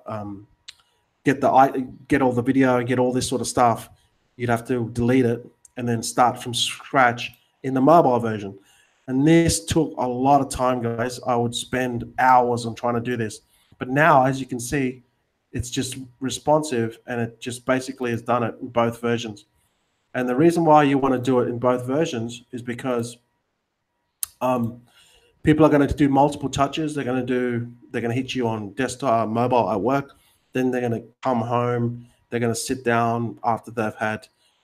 Speaker 1: the video and get all this sort of stuff. You'd have to delete it and then start from scratch in the mobile version. And this took a lot of time, guys. I would spend hours on trying to do this. But now, as you can see, it's just responsive and it just basically has done it in both versions. And the reason why you want to do it in both versions is because people are going to do multiple touches. They're going to hit you on desktop, mobile at work. Then they're going to come home. They're going to sit down after they've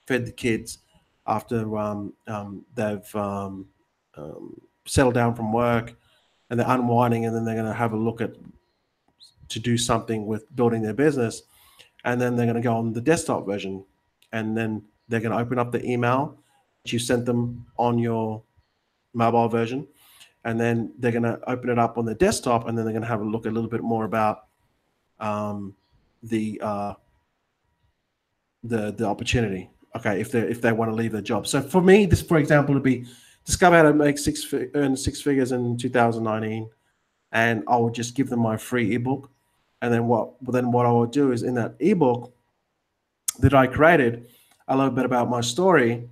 Speaker 1: fed the kids, after they've settled down from work, and they're unwinding, and then they're going to have a look to do something with building their business, and then they're going to go on the desktop version, and then they're going to open up the email that you sent them on your mobile version, and then they're going to open it up on the desktop, and then they're going to have a look a little bit more about the opportunity. Okay, if they want to leave their job. So for me, this, for example, would be discover how to earn six figures in 2019, and I would just give them my free ebook. And then what I would do is in that ebook that I created, a little bit about my story,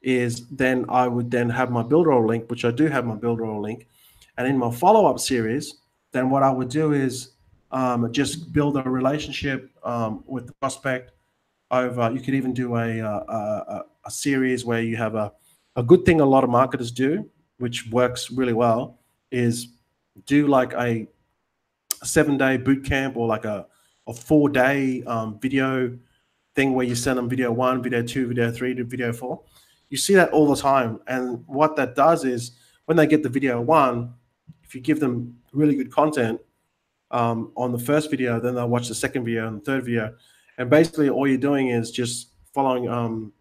Speaker 1: is then I would then have my BuilderAll link, which I do have my BuilderAll link, and in my follow-up series, then what I would do is just build a relationship with the prospect. You could even do a series where you have a good thing a lot of marketers do, which works really well, is do like a 7-day boot camp or like a 4-day video thing where you send them video 1, video 2, video 3 to video 4. You see that all the time. And what that does is when they get the video 1, if you give them really good content on the first video, then they'll watch the second video and the third video. And basically all you're doing is just following,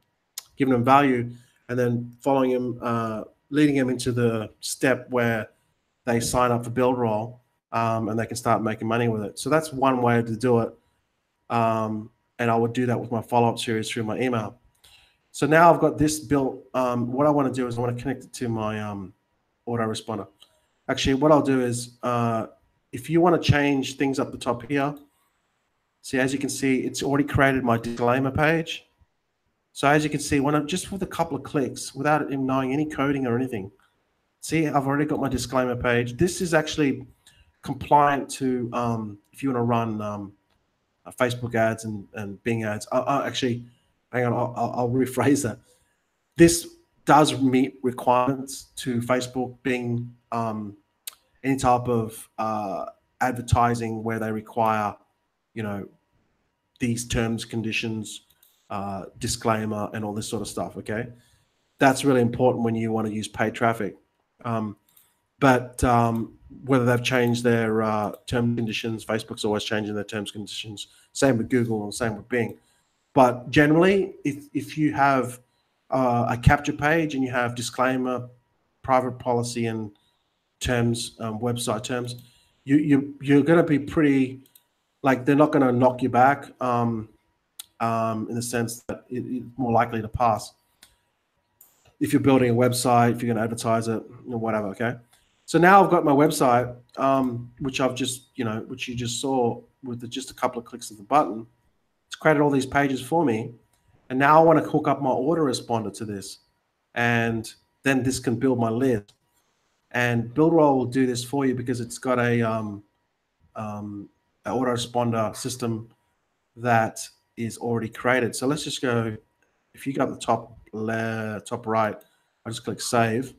Speaker 1: giving them value, and then following them, leading them into the step where they sign up for BuilderAll, and they can start making money with it. So that's one way to do it. And I would do that with my follow-up series through my email. So now I've got this built. What I want to do is I want to connect it to my autoresponder. Actually, what I'll do is if you want to change things up the top here, see, as you can see, it's already created my disclaimer page. So as you can see, when I'm just with a couple of clicks, without even knowing any coding or anything, see, I've already got my disclaimer page. This is actually compliant to if you want to run Facebook ads and Bing ads. Actually, hang on, I'll rephrase that. This does meet requirements to Facebook, Bing, any type of advertising where they require, these terms, conditions, disclaimer, and all this sort of stuff. Okay, that's really important when you want to use paid traffic. But whether they've changed their terms and conditions, Facebook's always changing their terms and conditions. Same with Google and same with Bing. But generally, if you have a capture page and you have disclaimer, private policy, and terms, website terms, you're going to be pretty, like, they're not going to knock you back in the sense that it's more likely to pass. If you're building a website, if you're going to advertise it, whatever, okay? So now I've got my website, which I've just, which you just saw with just a couple of clicks of the button. It's created all these pages for me. And now I want to hook up my autoresponder to this. And then this can build my list. And BuilderAll will do this for you because it's got a autoresponder system that is already created. So let's just go, if you go up the top right, I'll just click save.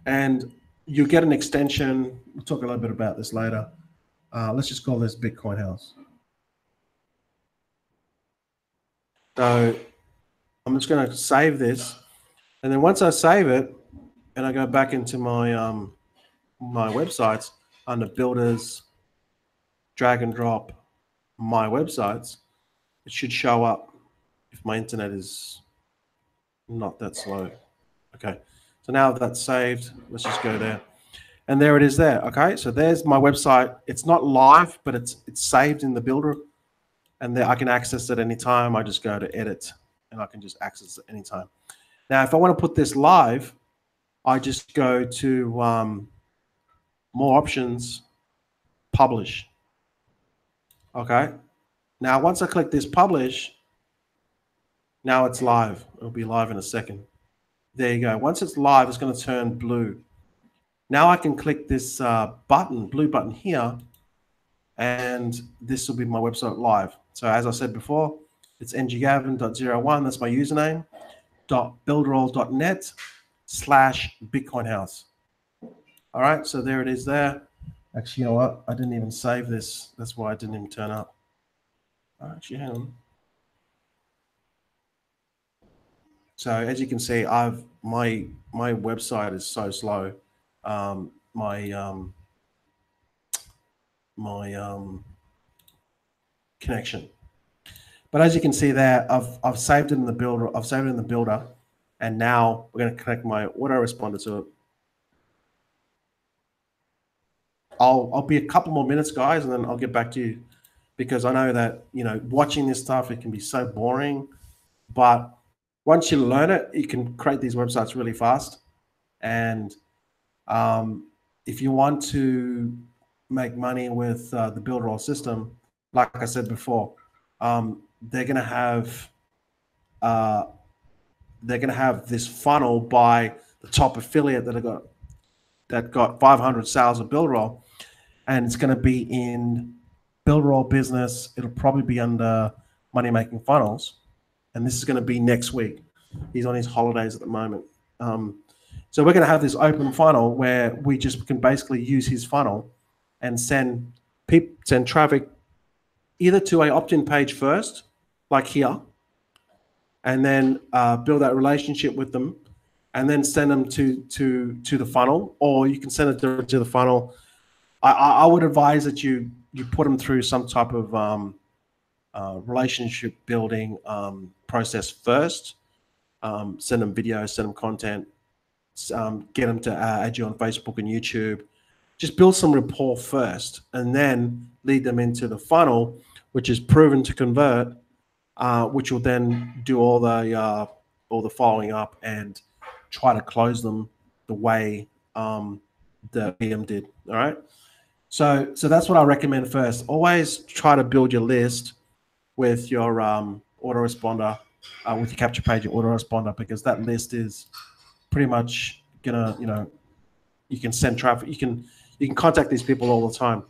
Speaker 1: And you get an extension. We'll talk a little bit about this later. Let's just call this Bitcoin House. So I'm just going to save this. And then once I save it and I go back into my my websites under builders, drag and drop my websites, it should show up if my internet is not that slow. Okay. So now that's saved, let's just go there. And there it is there. Okay. So there's my website. It's not live, but it's saved in the builder. And there I can access it anytime. I just go to edit and I can just access it anytime. Now, if I want to put this live, I just go to more options, publish. Okay. Now, once I click this publish, now it's live. It'll be live in a second. There you go. Once it's live, it's going to turn blue. Now I can click this blue button here, and this will be my website live. So as I said before, it's nggavin.01. That's my username. .builderall.net/Bitcoin house. All right, so there it is there. Actually, you know what? I didn't even save this. That's why it didn't even turn up. Actually, hang on. So as you can see, my website is so slow. My connection. But as you can see there, I've saved it in the builder. I've saved it in the builder, and now we're going to connect my autoresponder to it. I'll be a couple more minutes, guys, and then I'll get back to you, because I know that, you know, watching this stuff, it can be so boring. But once you learn it, you can create these websites really fast. And if you want to make money with the BuilderAll system, like I said before, they're going to have this funnel by the top affiliate that got 500 sales of BuilderAll, and it's going to be in BuilderAll Business. It'll probably be under Money Making Funnels, and this is going to be next week. He's on his holidays at the moment. So we're going to have this open funnel where we just can basically use his funnel and send traffic either to a opt-in page first, like here, and then build that relationship with them, and then send them to the funnel, or you can send it directly to the funnel. I would advise that you put them through some type of relationship building process first. Send them videos, send them content, get them to add you on Facebook and YouTube. Just build some rapport first, and then lead them into the funnel, which is proven to convert, which will then do all the following up and try to close them the way the PM did. All right. So that's what I recommend first. Always try to build your list with your autoresponder, with your capture page and autoresponder, because that list is pretty much gonna, you know, you can send traffic. You can contact these people all the time.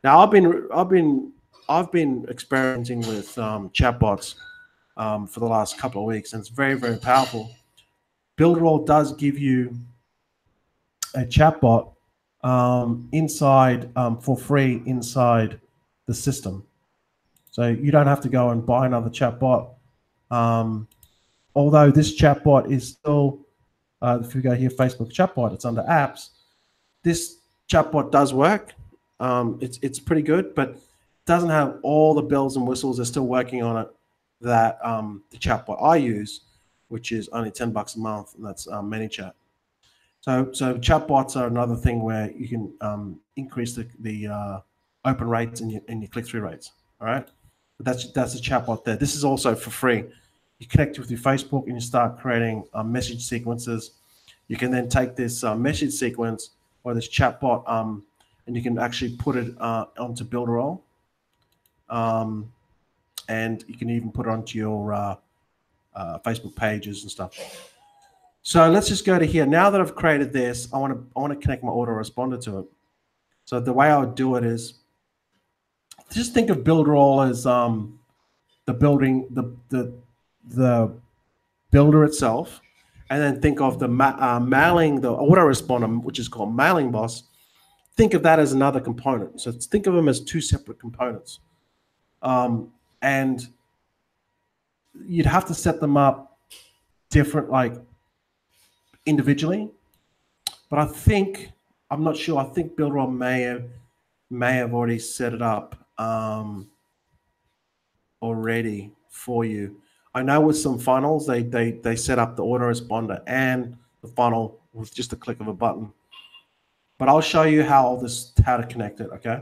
Speaker 1: Now I've been experimenting with chatbots for the last couple of weeks, and it's very, very powerful. BuilderAll does give you a chatbot inside for free inside the system, so you don't have to go and buy another chatbot. Although this chatbot is still, if you go here, Facebook chatbot, it's under apps. This chatbot does work. It's pretty good, but doesn't have all the bells and whistles. They're still working on it. That the chatbot I use, which is only $10 a month, and that's ManyChat. So chatbots are another thing where you can increase the open rates and your click-through rates. All right, but that's a chatbot there. This is also for free. You connect with your Facebook and you start creating message sequences. You can then take this message sequence or this chatbot and you can actually put it onto BuilderAll. And you can even put it onto your Facebook pages and stuff. So let's just go to here. Now that I've created this, I want to connect my autoresponder to it. So the way I would do it is just think of BuilderAll as the builder itself, and then think of the mailing, the autoresponder, which is called Mailing Boss. Think of that as another component. So think of them as two separate components. And you'd have to set them up different, like individually. But I think, I'm not sure. I think BuilderAll may have already set it up already for you. I know with some funnels, they set up the autoresponder and the funnel with just a click of a button. But I'll show you how to connect it. Okay.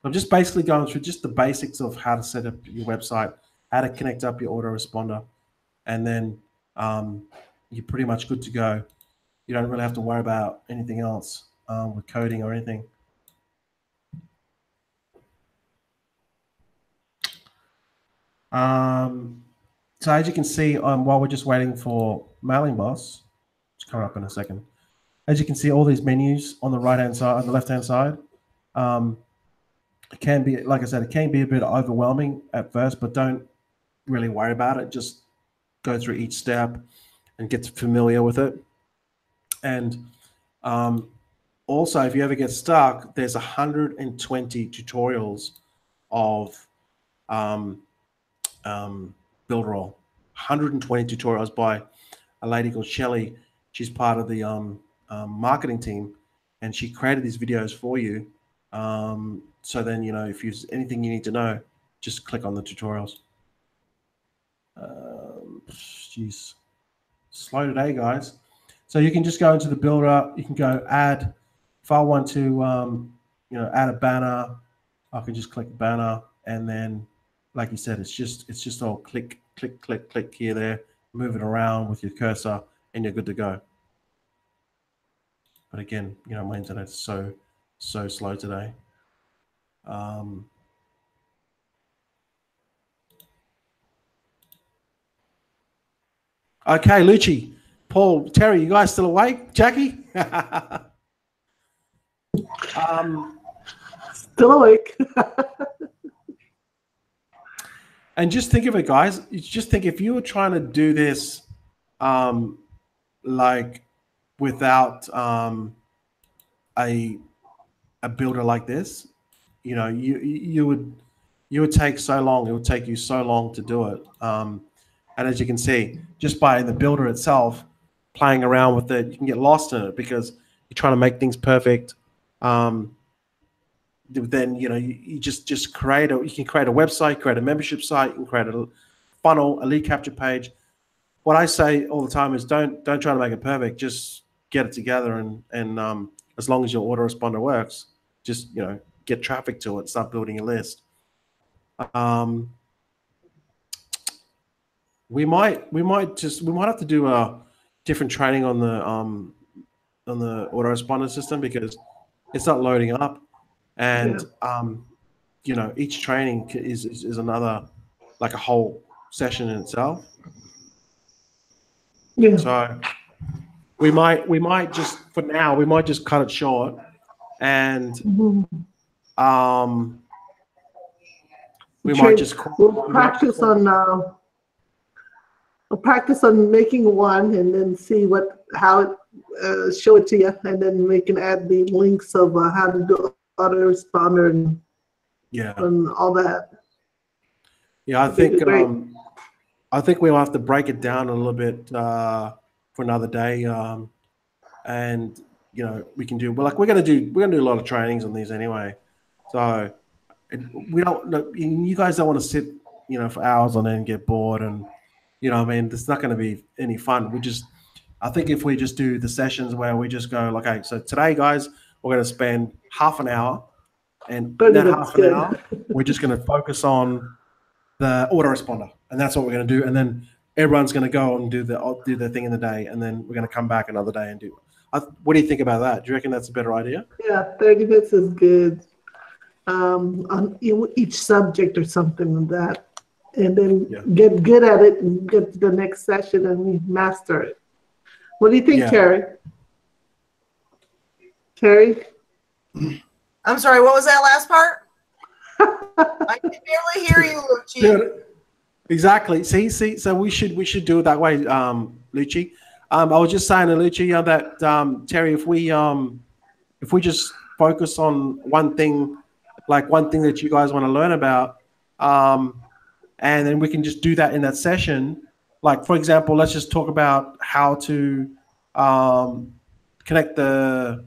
Speaker 1: I'm just basically going through just the basics of how to set up your website, how to connect up your autoresponder, and then you're pretty much good to go. You don't really have to worry about anything else with coding or anything. So as you can see, while we're just waiting for Mailing Boss, it's coming up in a second. As you can see, all these menus on the right-hand side, on the left-hand side, it can be, like I said, it can be a bit overwhelming at first, but don't really worry about it. Just go through each step and get familiar with it. And also, if you ever get stuck, there's 120 tutorials of BuilderAll. 120 tutorials by a lady called Shelly. She's part of the marketing team, and she created these videos for you. So then, you know, if there's anything you need to know, just click on the tutorials. Jeez, slow today, guys. So you can just go into the builder. You can go add. If I want to, you know, add a banner, I can just click banner, and then, like you said, it's just all click, click, click, click here, there, move it around with your cursor, and you're good to go. But again, you know, my internet's so slow today. Okay, Lucci, Paul, Terry, you guys still awake? Jackie?
Speaker 3: Still awake.
Speaker 1: And just think of it, guys. Just think if you were trying to do this like without a builder like this, you know, you would take so long. It would take you so long to do it. And as you can see, just by the builder itself, playing around with it, you can get lost in it because you're trying to make things perfect. Then, you know, you just you can create a website, create a membership site, you can create a funnel, a lead capture page. What I say all the time is don't try to make it perfect. Just get it together, and as long as your autoresponder works, just, you know, get traffic to it, start building a list. We might have to do a different training on the autoresponder system because it's not loading up, and you know, each training is another, like a whole session in itself. Yeah. So we might just, for now, we might just cut it short, and we might just
Speaker 3: practice on making one, and then see how it show it to you, and then we can add the links of how to do autoresponder and all that.
Speaker 1: Yeah, I think we'll have to break it down a little bit for another day, and you know, we can do, we're gonna do a lot of trainings on these anyway, so we don't. You guys don't want to sit, you know, for hours on end and get bored, and you know, I mean, it's not going to be any fun. I think if we just do the sessions where we just go, like, okay, so today, guys, we're going to spend half an hour, and in that half an hour, we're just going to focus on the autoresponder, and that's what we're going to do. And then everyone's going to go and do their thing in the day, and then we're going to come back another day and do. What do you think about that? Do you reckon that's a better idea?
Speaker 3: Yeah, 30 minutes is good. On each subject or something like that, and then get good at it and get to the next session and we master it. What do you think, Terry? Terry?
Speaker 5: I'm sorry, what was that last part? I can barely hear you, Lucci.
Speaker 1: Exactly. See. So we should do it that way, Lucci. I was just saying to Lucci that Terry, if we just focus on one thing, like one thing that you guys want to learn about, and then we can just do that in that session. Like, for example, let's just talk about how to connect the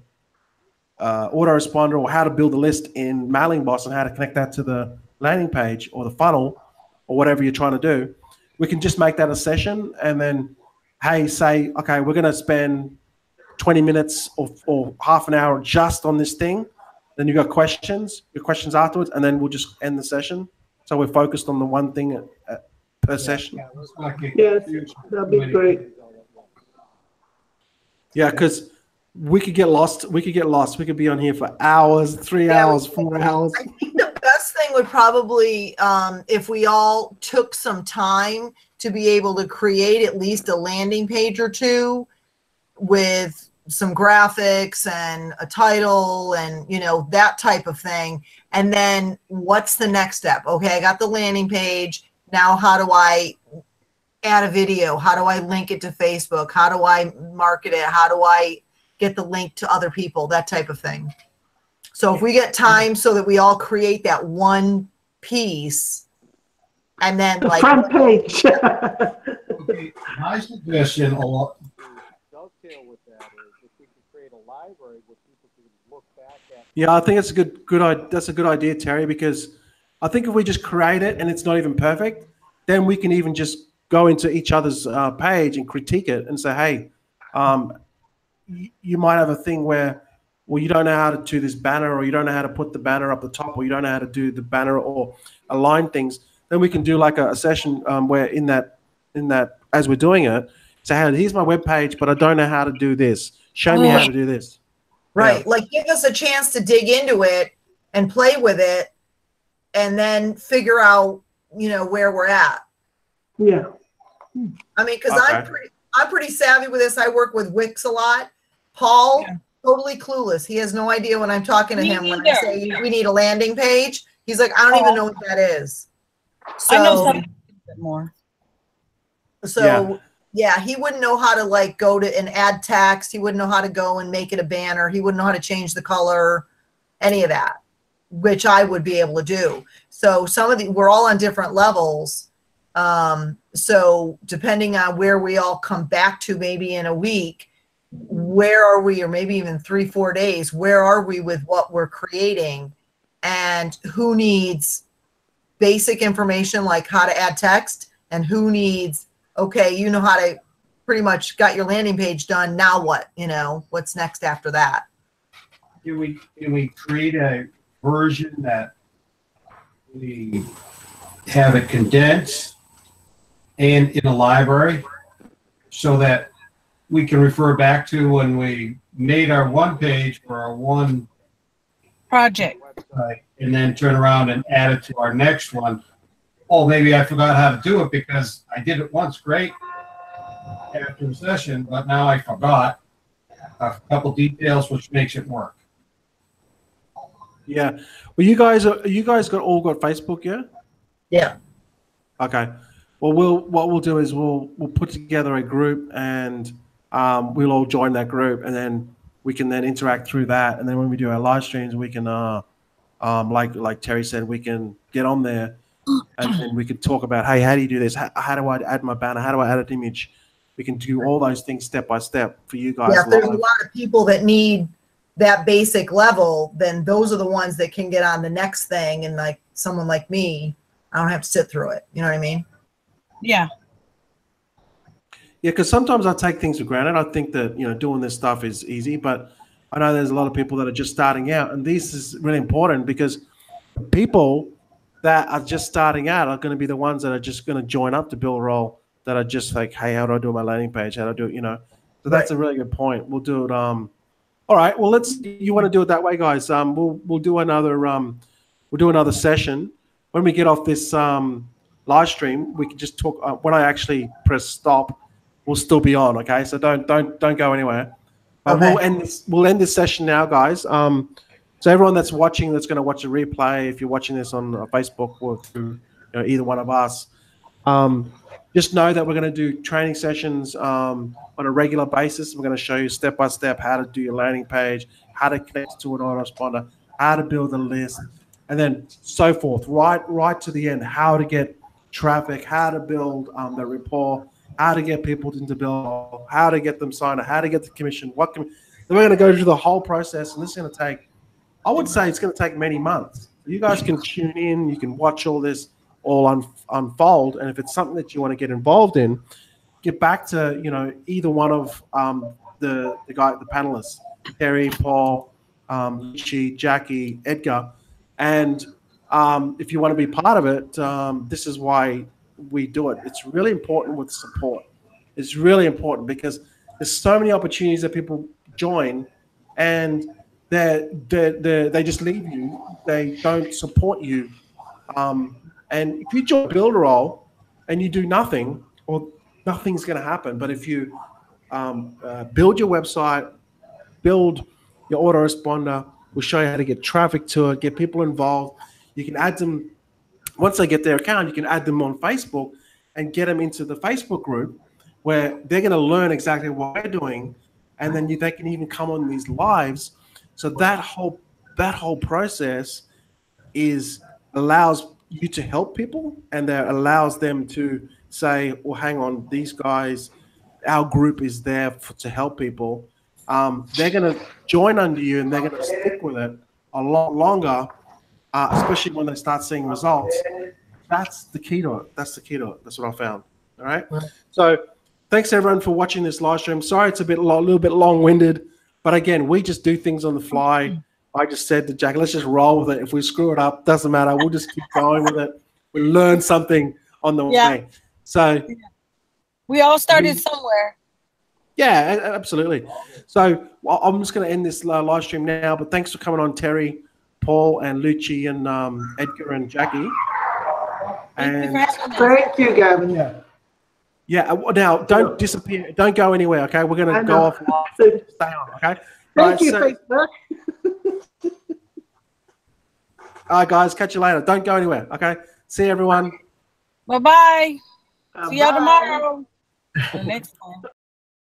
Speaker 1: autoresponder, or how to build a list in Mailing Boss, and how to connect that to the landing page or the funnel or whatever you're trying to do. We can just make that a session, and then, hey, say, okay, we're going to spend 20 minutes or half an hour just on this thing. Then you got your questions afterwards, and then we'll just end the session. So we're focused on the one thing per session.
Speaker 3: Yes, that'd be great.
Speaker 1: Yeah, because we could get lost. We could be on here for hours, 3 hours, 4 hours.
Speaker 5: I think the best thing would probably, if we all took some time to be able to create at least a landing page or two with some graphics and a title and, you know, that type of thing. And then what's the next step? Okay, I got the landing page. Now, how do I add a video? How do I link it to Facebook? How do I market it? How do I get the link to other people? That type of thing. So if we get time so that we all create that one piece, and then
Speaker 3: The
Speaker 5: like
Speaker 3: front page.
Speaker 8: Okay, my suggestion dovetail with that is if we could create a library where people can look back at.
Speaker 1: Yeah, I think it's that's a good idea, Terry, because I think if we just create it and it's not even perfect, then we can even just go into each other's page and critique it and say, hey, you might have a thing where, well, you don't know how to do this banner, or you don't know how to put the banner up the top, or you don't know how to do the banner or align things. Then we can do like a session where in that as we're doing it, say, hey, here's my web page, but I don't know how to do this. Show me how to do this.
Speaker 5: right,
Speaker 1: Yeah.
Speaker 5: like give us a chance to dig into it and play with it, and then figure out, you know, where we're at.
Speaker 3: Yeah.
Speaker 5: I mean, because
Speaker 1: Okay.
Speaker 5: I'm pretty savvy with this. I work with Wix a lot. Paul, totally clueless. He has no idea when I'm talking to
Speaker 2: Me
Speaker 5: him when I
Speaker 2: neither.
Speaker 5: say we need a landing page. He's like, I don't even know what that is. So,
Speaker 2: I know something a bit more.
Speaker 5: So yeah, he wouldn't know how to like go to and add text. He wouldn't know how to go and make it a banner. He wouldn't know how to change the color, any of that, which I would be able to do. So we're all on different levels. So depending on where we all come back to, maybe in a week, where are we, or maybe even 3-4 days, where are we with what we're creating, and who needs basic information like how to add text, and who needs, okay, you know how to pretty much got your landing page done. Now what, you know, what's next after that?
Speaker 8: Can we create a version that we have it condensed and in a library so that we can refer back to when we made our one page for our one
Speaker 2: Project.
Speaker 8: website, and then turn around and add it to our next one? Oh, maybe I forgot how to do it because I did it once great after the session, but now I forgot a couple details which makes it work.
Speaker 1: Yeah. Well, you guys all got Facebook, yeah?
Speaker 5: Yeah.
Speaker 1: Okay. Well, what we'll do is we'll put together a group, and we'll all join that group, and then we can then interact through that. And then when we do our live streams, we can like Terry said, we can get on there, and then we can talk about, hey, how do you do this? How do I add my banner? How do I add an image? We can do all those things step by step for you guys.
Speaker 5: Yeah, if there's a lot of people that need that basic level, then those are the ones that can get on the next thing. And like someone like me, I don't have to sit through it. You know what I mean?
Speaker 2: Yeah.
Speaker 1: Yeah, because sometimes I take things for granted. I think that, you know, doing this stuff is easy, but I know there's a lot of people that are just starting out, and this is really important because people that are just starting out are going to be the ones that are just going to join up to BuilderAll, that are just like, hey, how do I do my landing page? How do I do it? You know, so that's a really good point. We'll do it. All right. Well, you want to do it that way, guys? We'll do another session when we get off this live stream. We can just talk when I actually press stop. We'll still be on. Okay. So don't go anywhere.
Speaker 5: Okay.
Speaker 1: We'll end this session now, guys. So everyone that's watching, that's going to watch a replay, if you're watching this on Facebook or through either one of us, just know that we're going to do training sessions on a regular basis. We're going to show you step by step how to do your landing page, how to connect to an autoresponder, how to build a list, and then so forth, right to the end, how to get traffic, how to build the rapport, how to get people into build, how to get them signed, how to get the commission. Then we're going to go through the whole process, and this is going to take, I would say it's going to take many months. You guys can tune in, you can watch all this all unfold, and if it's something that you want to get involved in, get back to either one of the panelists, Terry, Paul, Lucy, Jackie, Edgar, and if you want to be part of it, this is why we do it. It's really important with support. It's really important because there's so many opportunities that people join, and they just leave you. They don't support you. And if you join BuilderAll and you do nothing, well, nothing's going to happen. But if you build your website, build your autoresponder, we'll show you how to get traffic to it, get people involved. You can add them, once they get their account, you can add them on Facebook and get them into the Facebook group where they're going to learn exactly what we're doing. And then they can even come on these lives. So that whole process allows you to help people, and that allows them to say, well, hang on, these guys, our group is there to help people. They're going to join under you, and they're going to stick with it a lot longer, especially when they start seeing results. That's the key to it. That's what I found. All right. So thanks everyone for watching this live stream. Sorry, it's a little bit long-winded, but again, we just do things on the fly. I just said to Jack, let's just roll with it. If we screw it up, doesn't matter. We'll just keep going with it. We learn something on the way. So
Speaker 2: we all started somewhere.
Speaker 1: Yeah, absolutely. So I'm just going to end this live stream now, but thanks for coming on, Terry, Paul, and Lucci, and Edgar, and Jackie. And
Speaker 3: thank you, Gavin.
Speaker 1: Yeah. Now, don't disappear. Don't go anywhere, okay? We're going to go off live. Stay on, okay?
Speaker 3: Thank you, Facebook.
Speaker 1: All right, guys. Catch you later. Don't go anywhere, okay? See you, everyone.
Speaker 2: Bye-bye. See you tomorrow. The next time.